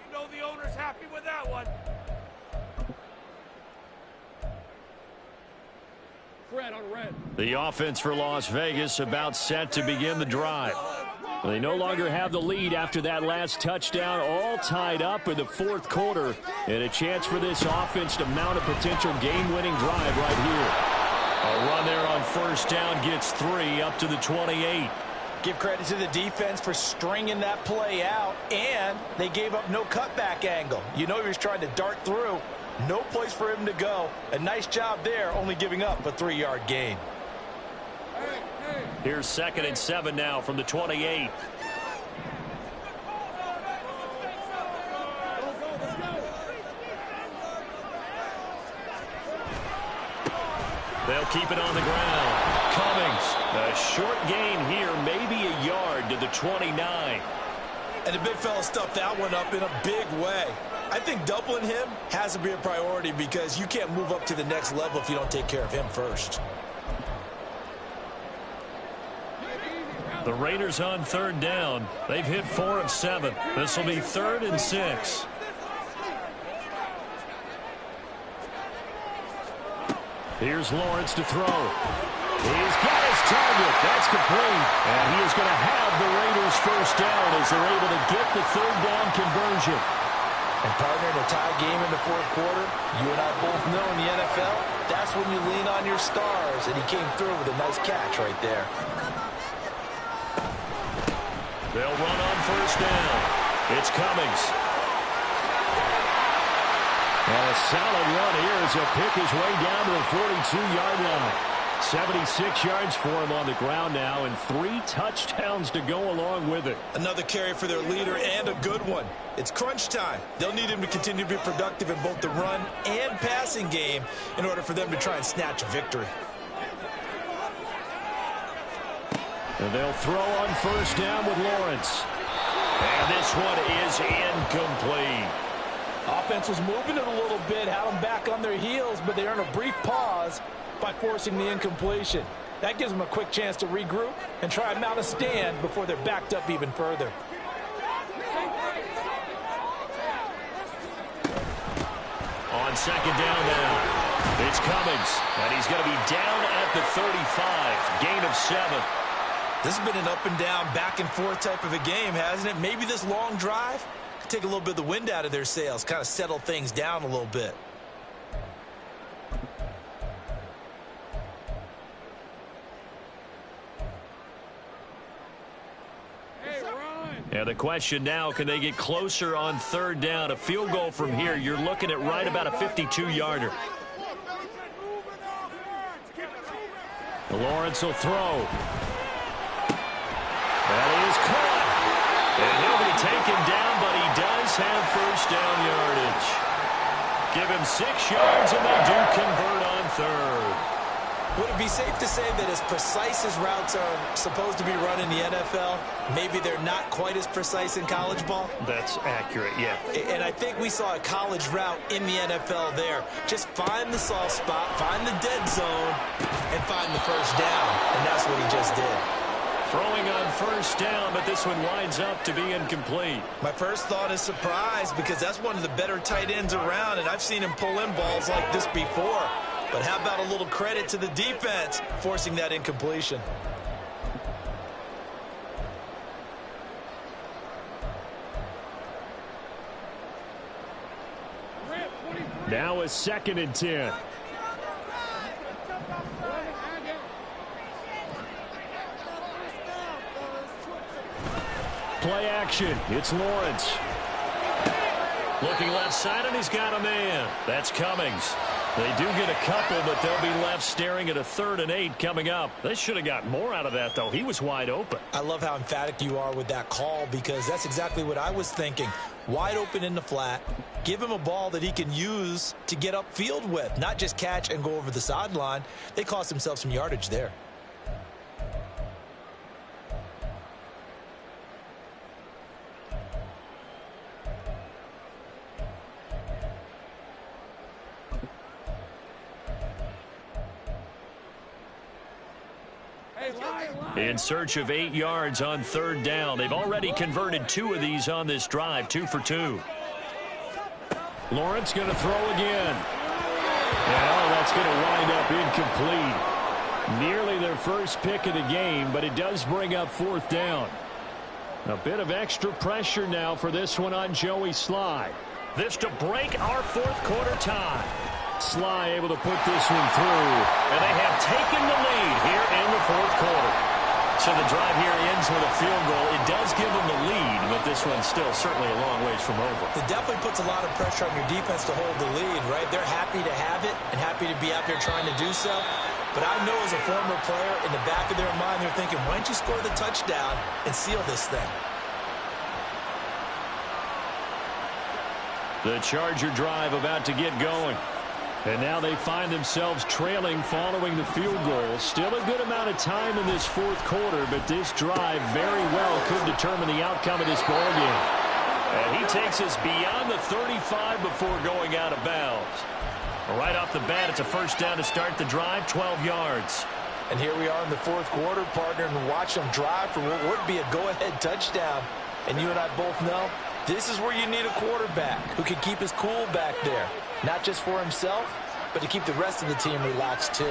Speaker 5: You know the owner's happy with that one.
Speaker 1: Red on red.
Speaker 2: The offense for Las Vegas about set to begin the drive.
Speaker 1: They no longer have the lead after that last touchdown, all tied up in the 4th quarter, and a chance for this offense to mount a potential game-winning drive right here.
Speaker 2: A run there on first down gets 3 up to the 28.
Speaker 3: Give credit to the defense for stringing that play out, and they gave up no cutback angle. You know he was trying to dart through. No place for him to go. A nice job there, only giving up a 3-yard gain.
Speaker 2: Here's 2nd and 7 now from the 28. They'll keep it on the ground. Cummings, a short gain here, maybe a yard to the 29.
Speaker 3: And the big fella stuffed that one up in a big way. I think doubling him has to be a priority because you can't move up to the next level if you don't take care of him first.
Speaker 2: The Raiders on 3rd down. They've hit 4 of 7. This will be 3rd and 6.
Speaker 1: Here's Lawrence to throw. He's got his target. That's complete. And he is going to have the Raiders first down as they're able to get the 3rd down conversion.
Speaker 3: And partner, in a tie game in the 4th quarter, you and I both know in the NFL, that's when you lean on your stars. And he came through with a nice catch right there.
Speaker 2: They'll run on first down. It's Cummings.
Speaker 1: And a solid run here as he'll pick his way down to the 42-yard line. 76 yards for him on the ground now, and 3 touchdowns to go along with it.
Speaker 3: Another carry for their leader, and a good one. It's crunch time. They'll need him to continue to be productive in both the run and passing game in order for them to try and snatch a victory.
Speaker 1: And they'll throw on first down with Lawrence.
Speaker 2: And this one is incomplete.
Speaker 4: Offense was moving it a little bit, had them back on their heels, but they earned a brief pause by forcing the incompletion. That gives them a quick chance to regroup and try and mount a stand before they're backed up even further.
Speaker 2: On 2nd down now, it's Cummings, and he's going to be down at the 35, gain of 7.
Speaker 3: This has been an up and down, back and forth type of a game, hasn't it? Maybe this long drive could take a little bit of the wind out of their sails, kind of settle things down a little bit.
Speaker 2: And the question now, can they get closer on 3rd down? A field goal from here, you're looking at right about a 52-yarder.
Speaker 1: Lawrence will throw.
Speaker 2: And he is caught. And nobody taken down, but he does have first down yardage. Give him 6 yards, and they do convert on third.
Speaker 3: Would it be safe to say that as precise as routes are supposed to be run in the NFL, maybe they're not quite as precise in college ball?
Speaker 2: That's accurate, yeah.
Speaker 3: And I think we saw a college route in the NFL there. Just find the soft spot, find the dead zone, and find the first down. And that's what he just did.
Speaker 2: Throwing on first down, but this one winds up to be incomplete.
Speaker 3: My first thought is surprise because that's one of the better tight ends around, and I've seen him pull in balls like this before. But how about a little credit to the defense forcing that incompletion?
Speaker 1: Now a 2nd and 10. Play action. It's Lawrence.
Speaker 2: Looking left side, and he's got a man. That's Cummings. They do get a couple, but they'll be left staring at a 3rd and 8 coming up. They should have got more out of that, though. He was wide open.
Speaker 3: I love how emphatic you are with that call because that's exactly what I was thinking. Wide open in the flat. Give him a ball that he can use to get upfield with, not just catch and go over the sideline. They cost themselves some yardage there.
Speaker 2: In search of 8 yards on 3rd down. They've already converted 2 of these on this drive, 2 for 2.
Speaker 1: Lawrence going to throw again. Well, that's going to wind up incomplete. Nearly their first pick of the game, but it does bring up 4th down. A bit of extra pressure now for this one on Joey Sly.
Speaker 2: This to break our 4th quarter tie.
Speaker 1: Sly able to put this one through.
Speaker 2: And they have taken the lead here in the 4th quarter. So the drive here ends with a field goal. It does give them the lead, but this one's still certainly a long ways from over.
Speaker 3: It definitely puts a lot of pressure on your defense to hold the lead, right? They're happy to have it and happy to be out there trying to do so. But I know as a former player, in the back of their mind, they're thinking, why don't you score the touchdown and seal this thing?
Speaker 1: The Charger drive about to get going. And now they find themselves trailing following the field goal. Still a good amount of time in this 4th quarter, but this drive very well could determine the outcome of this ballgame.
Speaker 2: And he takes us beyond the 35 before going out of bounds. Right off the bat, it's a first down to start the drive, 12 yards.
Speaker 3: And here we are in the 4th quarter, partner, and watch them drive for what would be a go-ahead touchdown. And you and I both know this is where you need a quarterback who can keep his cool back there. Not just for himself, but to keep the rest of the team relaxed, too.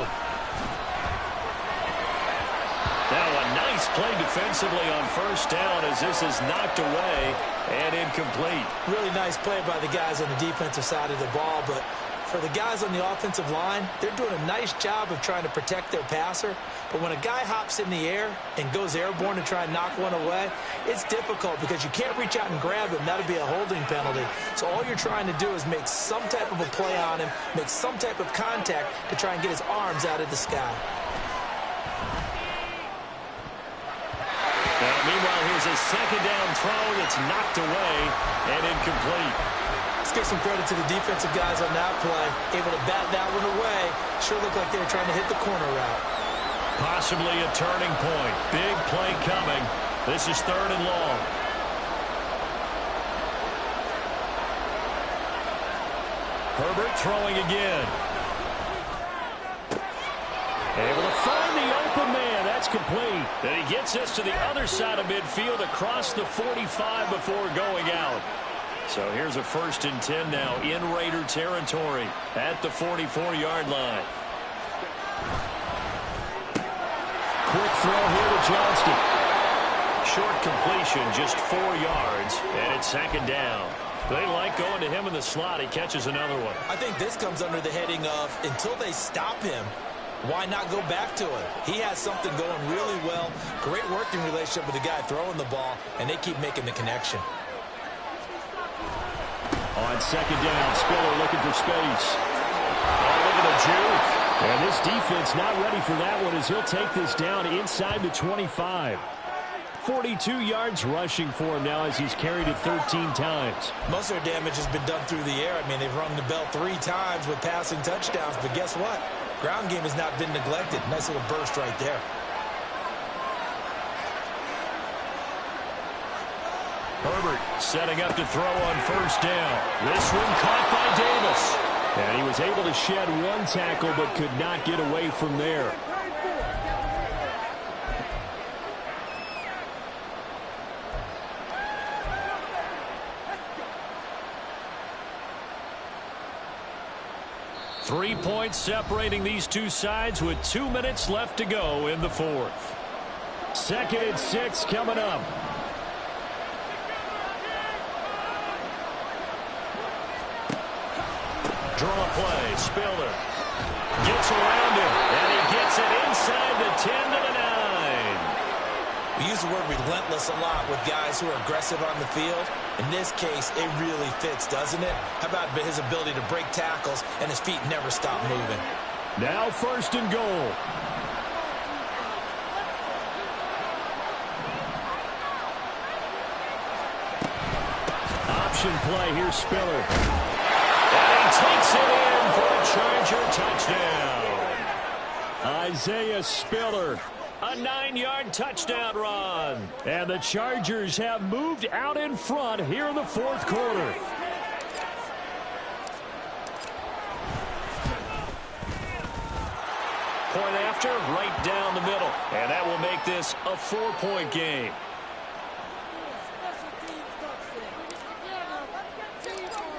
Speaker 2: Now a nice play defensively on first down as this is knocked away and incomplete.
Speaker 3: Really nice play by the guys on the defensive side of the ball, but for the guys on the offensive line, they're doing a nice job of trying to protect their passer. But when a guy hops in the air and goes airborne to try and knock one away, it's difficult because you can't reach out and grab him. That would be a holding penalty. So all you're trying to do is make some type of a play on him, make some type of contact to try and get his arms out of the sky.
Speaker 2: Now, meanwhile, here's a 2nd down throw that's knocked away and incomplete.
Speaker 3: Let's give some credit to the defensive guys on that play. Able to bat that one away. Sure looked like they were trying to hit the corner route.
Speaker 2: Possibly a turning point. Big play coming. This is 3rd and long. Herbert throwing again.
Speaker 1: Able to find the open man. That's complete.
Speaker 2: And he gets us to the other side of midfield across the 45 before going out. So here's a 1st and 10 now in Raider territory at the 44-yard line.
Speaker 1: Quick throw here to Johnston.
Speaker 2: Short completion, just 4 yards, and it's 2nd down. They like going to him in the slot. He catches another one.
Speaker 3: I think this comes under the heading of until they stop him, why not go back to him? He has something going really well. Great working relationship with the guy throwing the ball, and they keep making the connection.
Speaker 1: On 2nd down, Spiller looking for space. Oh, look at the juke. And this defense not ready for that one as he'll take this down inside the 25. 42 yards rushing for him now as he's carried it 13 times.
Speaker 3: Most of their damage has been done through the air. I mean, they've rung the bell 3 times with passing touchdowns, but guess what? Ground game has not been neglected. Nice little burst right there.
Speaker 2: Herbert setting up to throw on first down. This one caught by Davis.
Speaker 1: And he was able to shed 1 tackle but could not get away from there. Three points separating these two sides with 2 minutes left to go in the fourth. 2nd and 6 coming up.
Speaker 2: Draw play. Spiller gets around him, and he gets it inside the 10 to the 9.
Speaker 3: We use the word relentless a lot with guys who are aggressive on the field. In this case, it really fits, doesn't it? How about his ability to break tackles and his feet never stop moving?
Speaker 1: Now 1st and goal. Option play. Here's Spiller.
Speaker 2: And he takes it in for a Charger touchdown.
Speaker 1: Isaiah Spiller. A 9-yard touchdown run. And the Chargers have moved out in front here in the 4th quarter.
Speaker 2: Point after, right down the middle. And that will make this a 4-point game.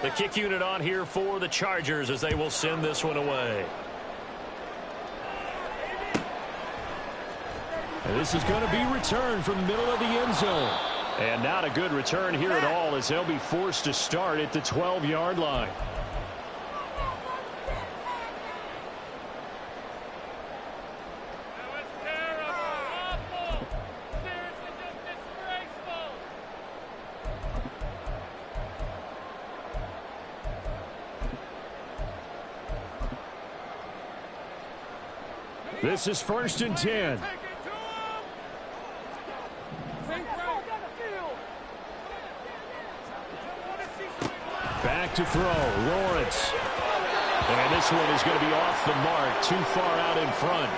Speaker 2: The kick unit on here for the Chargers as they will send this one away.
Speaker 1: And this is going to be returned from the middle of the end zone. And not a good return here at all as they'll be forced to start at the 12-yard line. This is 1st and 10. Back to throw, Lawrence. And this one is going to be off the mark, too far out in front.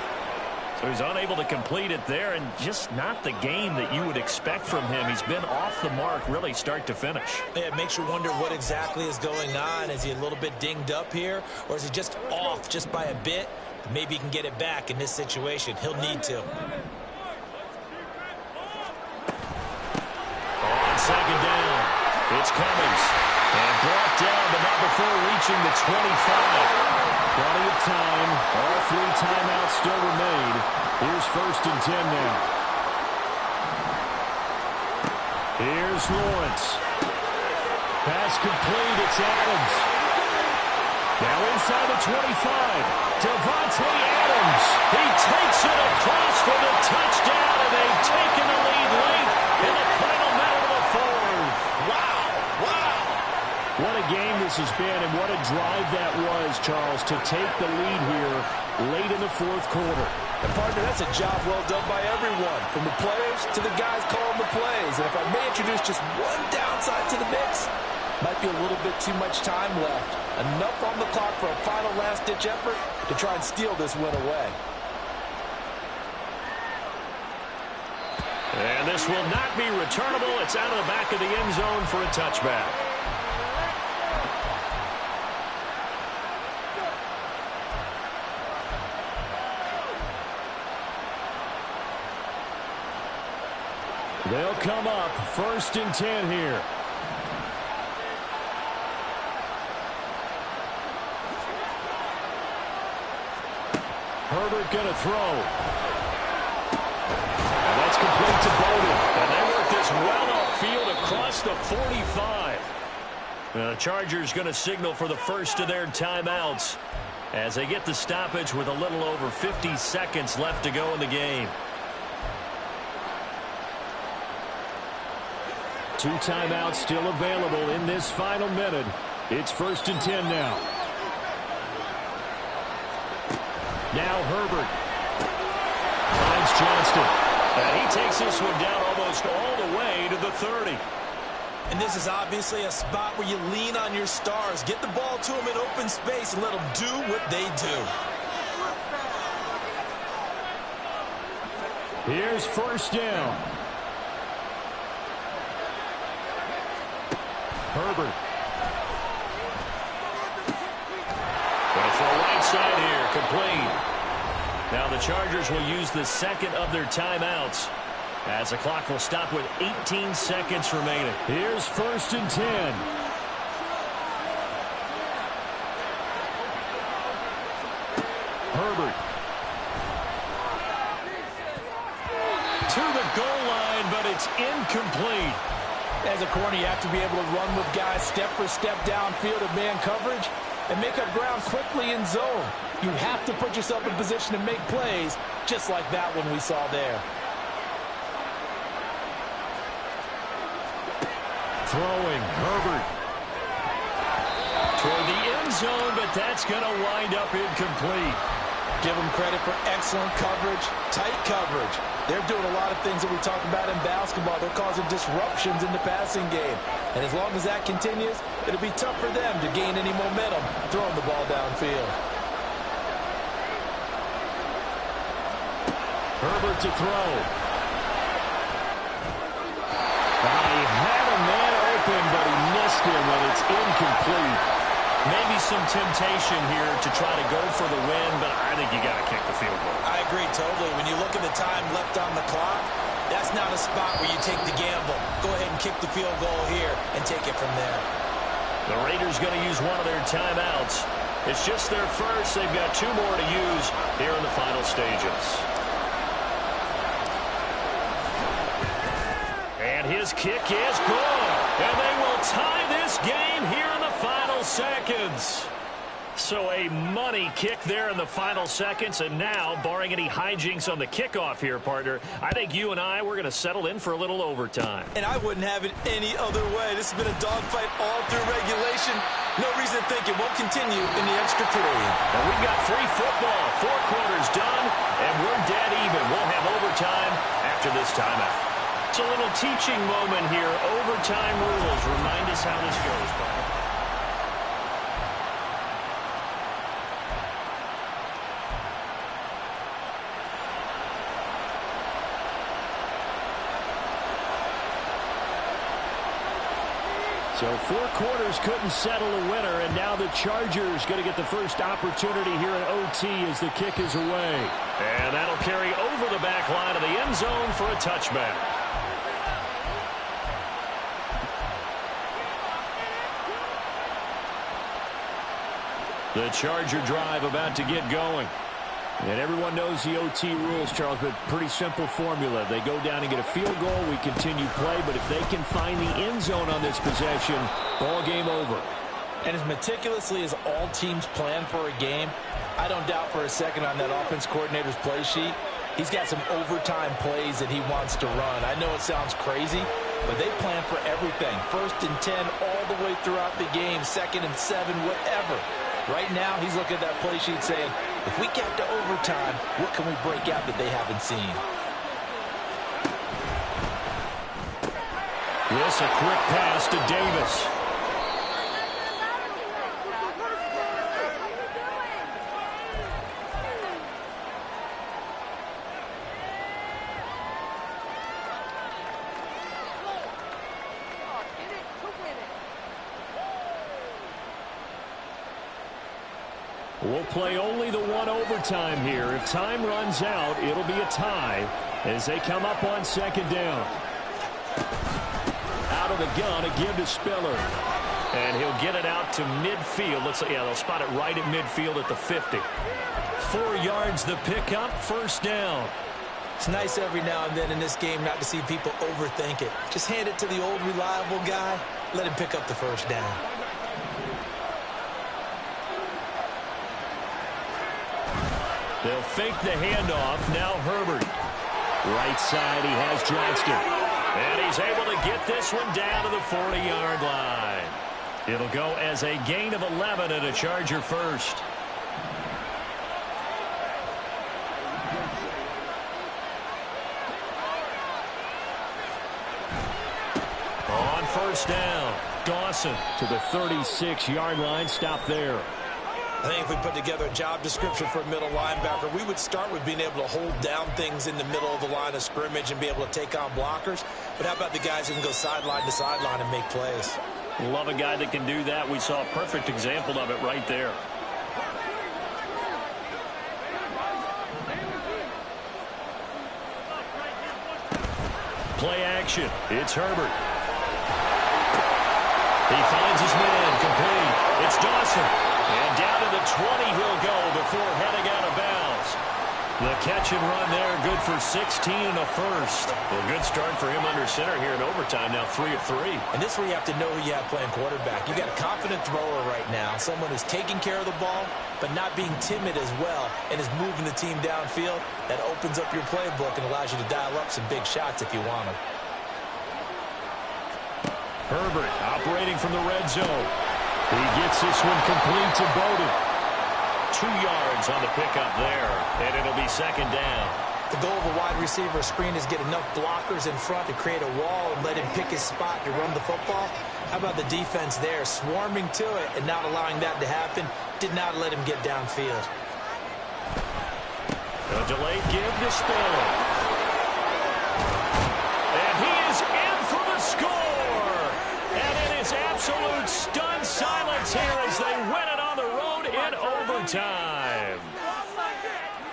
Speaker 2: So he's unable to complete it there, and just not the game that you would expect from him. He's been off the mark really start to finish.
Speaker 3: Yeah, it makes you wonder what exactly is going on. Is he a little bit dinged up here, or is he just off just by a bit? Maybe he can get it back in this situation. He'll need to.
Speaker 2: On 2nd down, it's Cummings. And brought down, but not before reaching the 25.
Speaker 1: Plenty of time. All 3 timeouts still remain. Here's 1st and 10 now. Here's Lawrence. Pass complete. It's Adams. Now inside the 25. Devontae Adams.
Speaker 2: He takes it across for the touchdown, and they've taken the lead late in the final minute of the 4th.
Speaker 3: Wow. Wow.
Speaker 1: What a game this has been, and what a drive that was, Charles, to take the lead here late in the 4th quarter.
Speaker 4: And partner, that's a job well done by everyone, from the players to the guys calling the plays. And if I may introduce just one downside to the mix, might be a little bit too much time left. Enough on the clock for a final last-ditch effort to try and steal this win away.
Speaker 2: And this will not be returnable. It's out of the back of the end zone for a touchback.
Speaker 1: They'll come up 1st and 10 here. Herbert going to throw. And that's complete to Bowden.
Speaker 2: And they work this well upfield across the 45. Now the Chargers going to signal for the first of their timeouts as they get the stoppage with a little over 50 seconds left to go in the game.
Speaker 1: 2 timeouts still available in this final minute. It's 1st and 10 now. Now Herbert finds Johnston.
Speaker 2: And he takes this one down almost all the way to the 30.
Speaker 3: And this is obviously a spot where you lean on your stars. Get the ball to them in open space and let them do what they do.
Speaker 1: Here's first down. Herbert.
Speaker 2: Going to throw right side here, complete. Now the Chargers will use the second of their timeouts as the clock will stop with 18 seconds remaining.
Speaker 1: Here's first and 10. Herbert.
Speaker 2: To the goal line, but it's incomplete.
Speaker 4: As a corner, you have to be able to run with guys step for step downfield of man coverage and make up ground quickly in zone. You have to put yourself in position to make plays, just like that one we saw there.
Speaker 1: Throwing, Herbert.
Speaker 2: Toward the end zone, but that's going to wind up incomplete.
Speaker 4: Give them credit for excellent coverage, tight coverage. They're doing a lot of things that we talk about in basketball. They're causing disruptions in the passing game. And as long as that continues, it'll be tough for them to gain any momentum throwing the ball downfield.
Speaker 1: Herbert to throw. He had a man open, but he missed him, and it's incomplete.
Speaker 2: Maybe some temptation here to try to go for the win, but I think you got to kick the field goal.
Speaker 3: I agree totally. When you look at the time left on the clock, that's not a spot where you take the gamble. Go ahead and kick the field goal here and take it from there.
Speaker 2: The Raiders going to use one of their timeouts. It's just their first. They've got two more to use here in the final stages. And his kick is good. And they will tie this game here in the final seconds. So a money kick there in the final seconds. And now, barring any hijinks on the kickoff here, partner, I think you and I, we're going to settle in for a little overtime.
Speaker 3: And I wouldn't have it any other way. This has been a dogfight all through regulation. No reason to think it won't continue in the extra period.
Speaker 2: And we've got free football. 4 quarters done, and we're dead even. We'll have overtime after this timeout. It's a little teaching moment here. Overtime rules. Remind us how this goes, partner.
Speaker 1: So 4 quarters couldn't settle a winner, and now the Chargers going to get the first opportunity here in OT as the kick is away.
Speaker 2: And that'll carry over the back line of the end zone for a touchback. The Charger drive about to get going.
Speaker 1: And everyone knows the OT rules, Charles, but pretty simple formula. They go down and get a field goal, we continue play, but if they can find the end zone on this possession, ball game over.
Speaker 4: And as meticulously as all teams plan for a game, I don't doubt for a second on that offense coordinator's play sheet, he's got some overtime plays that he wants to run. I know it sounds crazy, but they plan for everything. 1st and 10 all the way throughout the game, 2nd and 7, whatever. Right now, he's looking at that play sheet saying, if we get to overtime, what can we break out that they haven't seen?
Speaker 1: Yes, a quick pass to Davis. We'll play only the one overtime here. If time runs out, it'll be a tie as they come up on 2nd down. Out of the gun, a give to Spiller.
Speaker 2: And he'll get it out to midfield. Looks like, yeah, they'll spot it right at midfield at the 50.
Speaker 1: 4 yards the pickup, 1st down.
Speaker 3: It's nice every now and then in this game not to see people overthink it. Just hand it to the old reliable guy. Let him pick up the 1st down.
Speaker 1: They'll fake the handoff. Now Herbert. Right side, he has Johnston.
Speaker 2: And he's able to get this one down to the 40-yard line. It'll go as a gain of 11 and a Charger first. first down. Dawson
Speaker 1: to the 36-yard line. Stop there.
Speaker 3: I think if we put together a job description for a middle linebacker, we would start with being able to hold down things in the middle of the line of scrimmage and be able to take on blockers. But how about the guys who can go sideline to sideline and make plays?
Speaker 2: Love a guy that can do that. We saw a perfect example of it right there. Play action. It's Herbert. He finds his man complete. It's Dawson. And down to the 20 he'll go before heading out of bounds. The catch and run there, good for 16 and a first. A good start for him under center here in overtime, now 3 of 3.
Speaker 3: And this is where you have to know who you have playing quarterback. You got a confident thrower right now, someone who's taking care of the ball, but not being timid as well, and is moving the team downfield. That opens up your playbook and allows you to dial up some big shots if you want them.
Speaker 1: Herbert operating from the red zone. He gets this one complete to Bowden.
Speaker 2: 2 yards on the pickup there, and it'll be second down.
Speaker 3: The goal of a wide receiver screen is get enough blockers in front to create a wall and let him pick his spot to run the football. How about the defense there, swarming to it and not allowing that to happen? Did not let him get downfield.
Speaker 2: A delayed give to Spiller. And he is in for the score. And it is absolute stunned silence here as they win it on the road in overtime.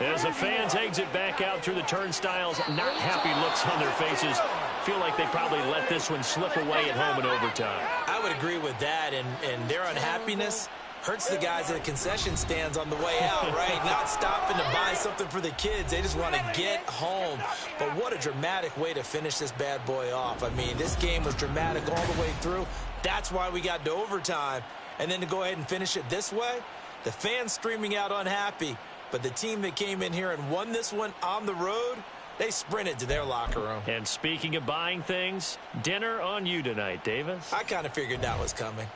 Speaker 2: As the fans exit back out through the turnstiles, not happy looks on their faces. Feel like they probably let this one slip away at home in overtime.
Speaker 3: I would agree with that, and their unhappiness hurts the guys at the concession stands on the way out, right? Not stopping to buy something for the kids. They just want to get home. But what a dramatic way to finish this bad boy off. I mean, this game was dramatic all the way through. That's why we got to overtime. And then to go ahead and finish it this way, the fans streaming out unhappy. But the team that came in here and won this one on the road, they sprinted to their locker room.
Speaker 2: And speaking of buying things, dinner on you tonight, Davis.
Speaker 3: I kind of figured that was coming.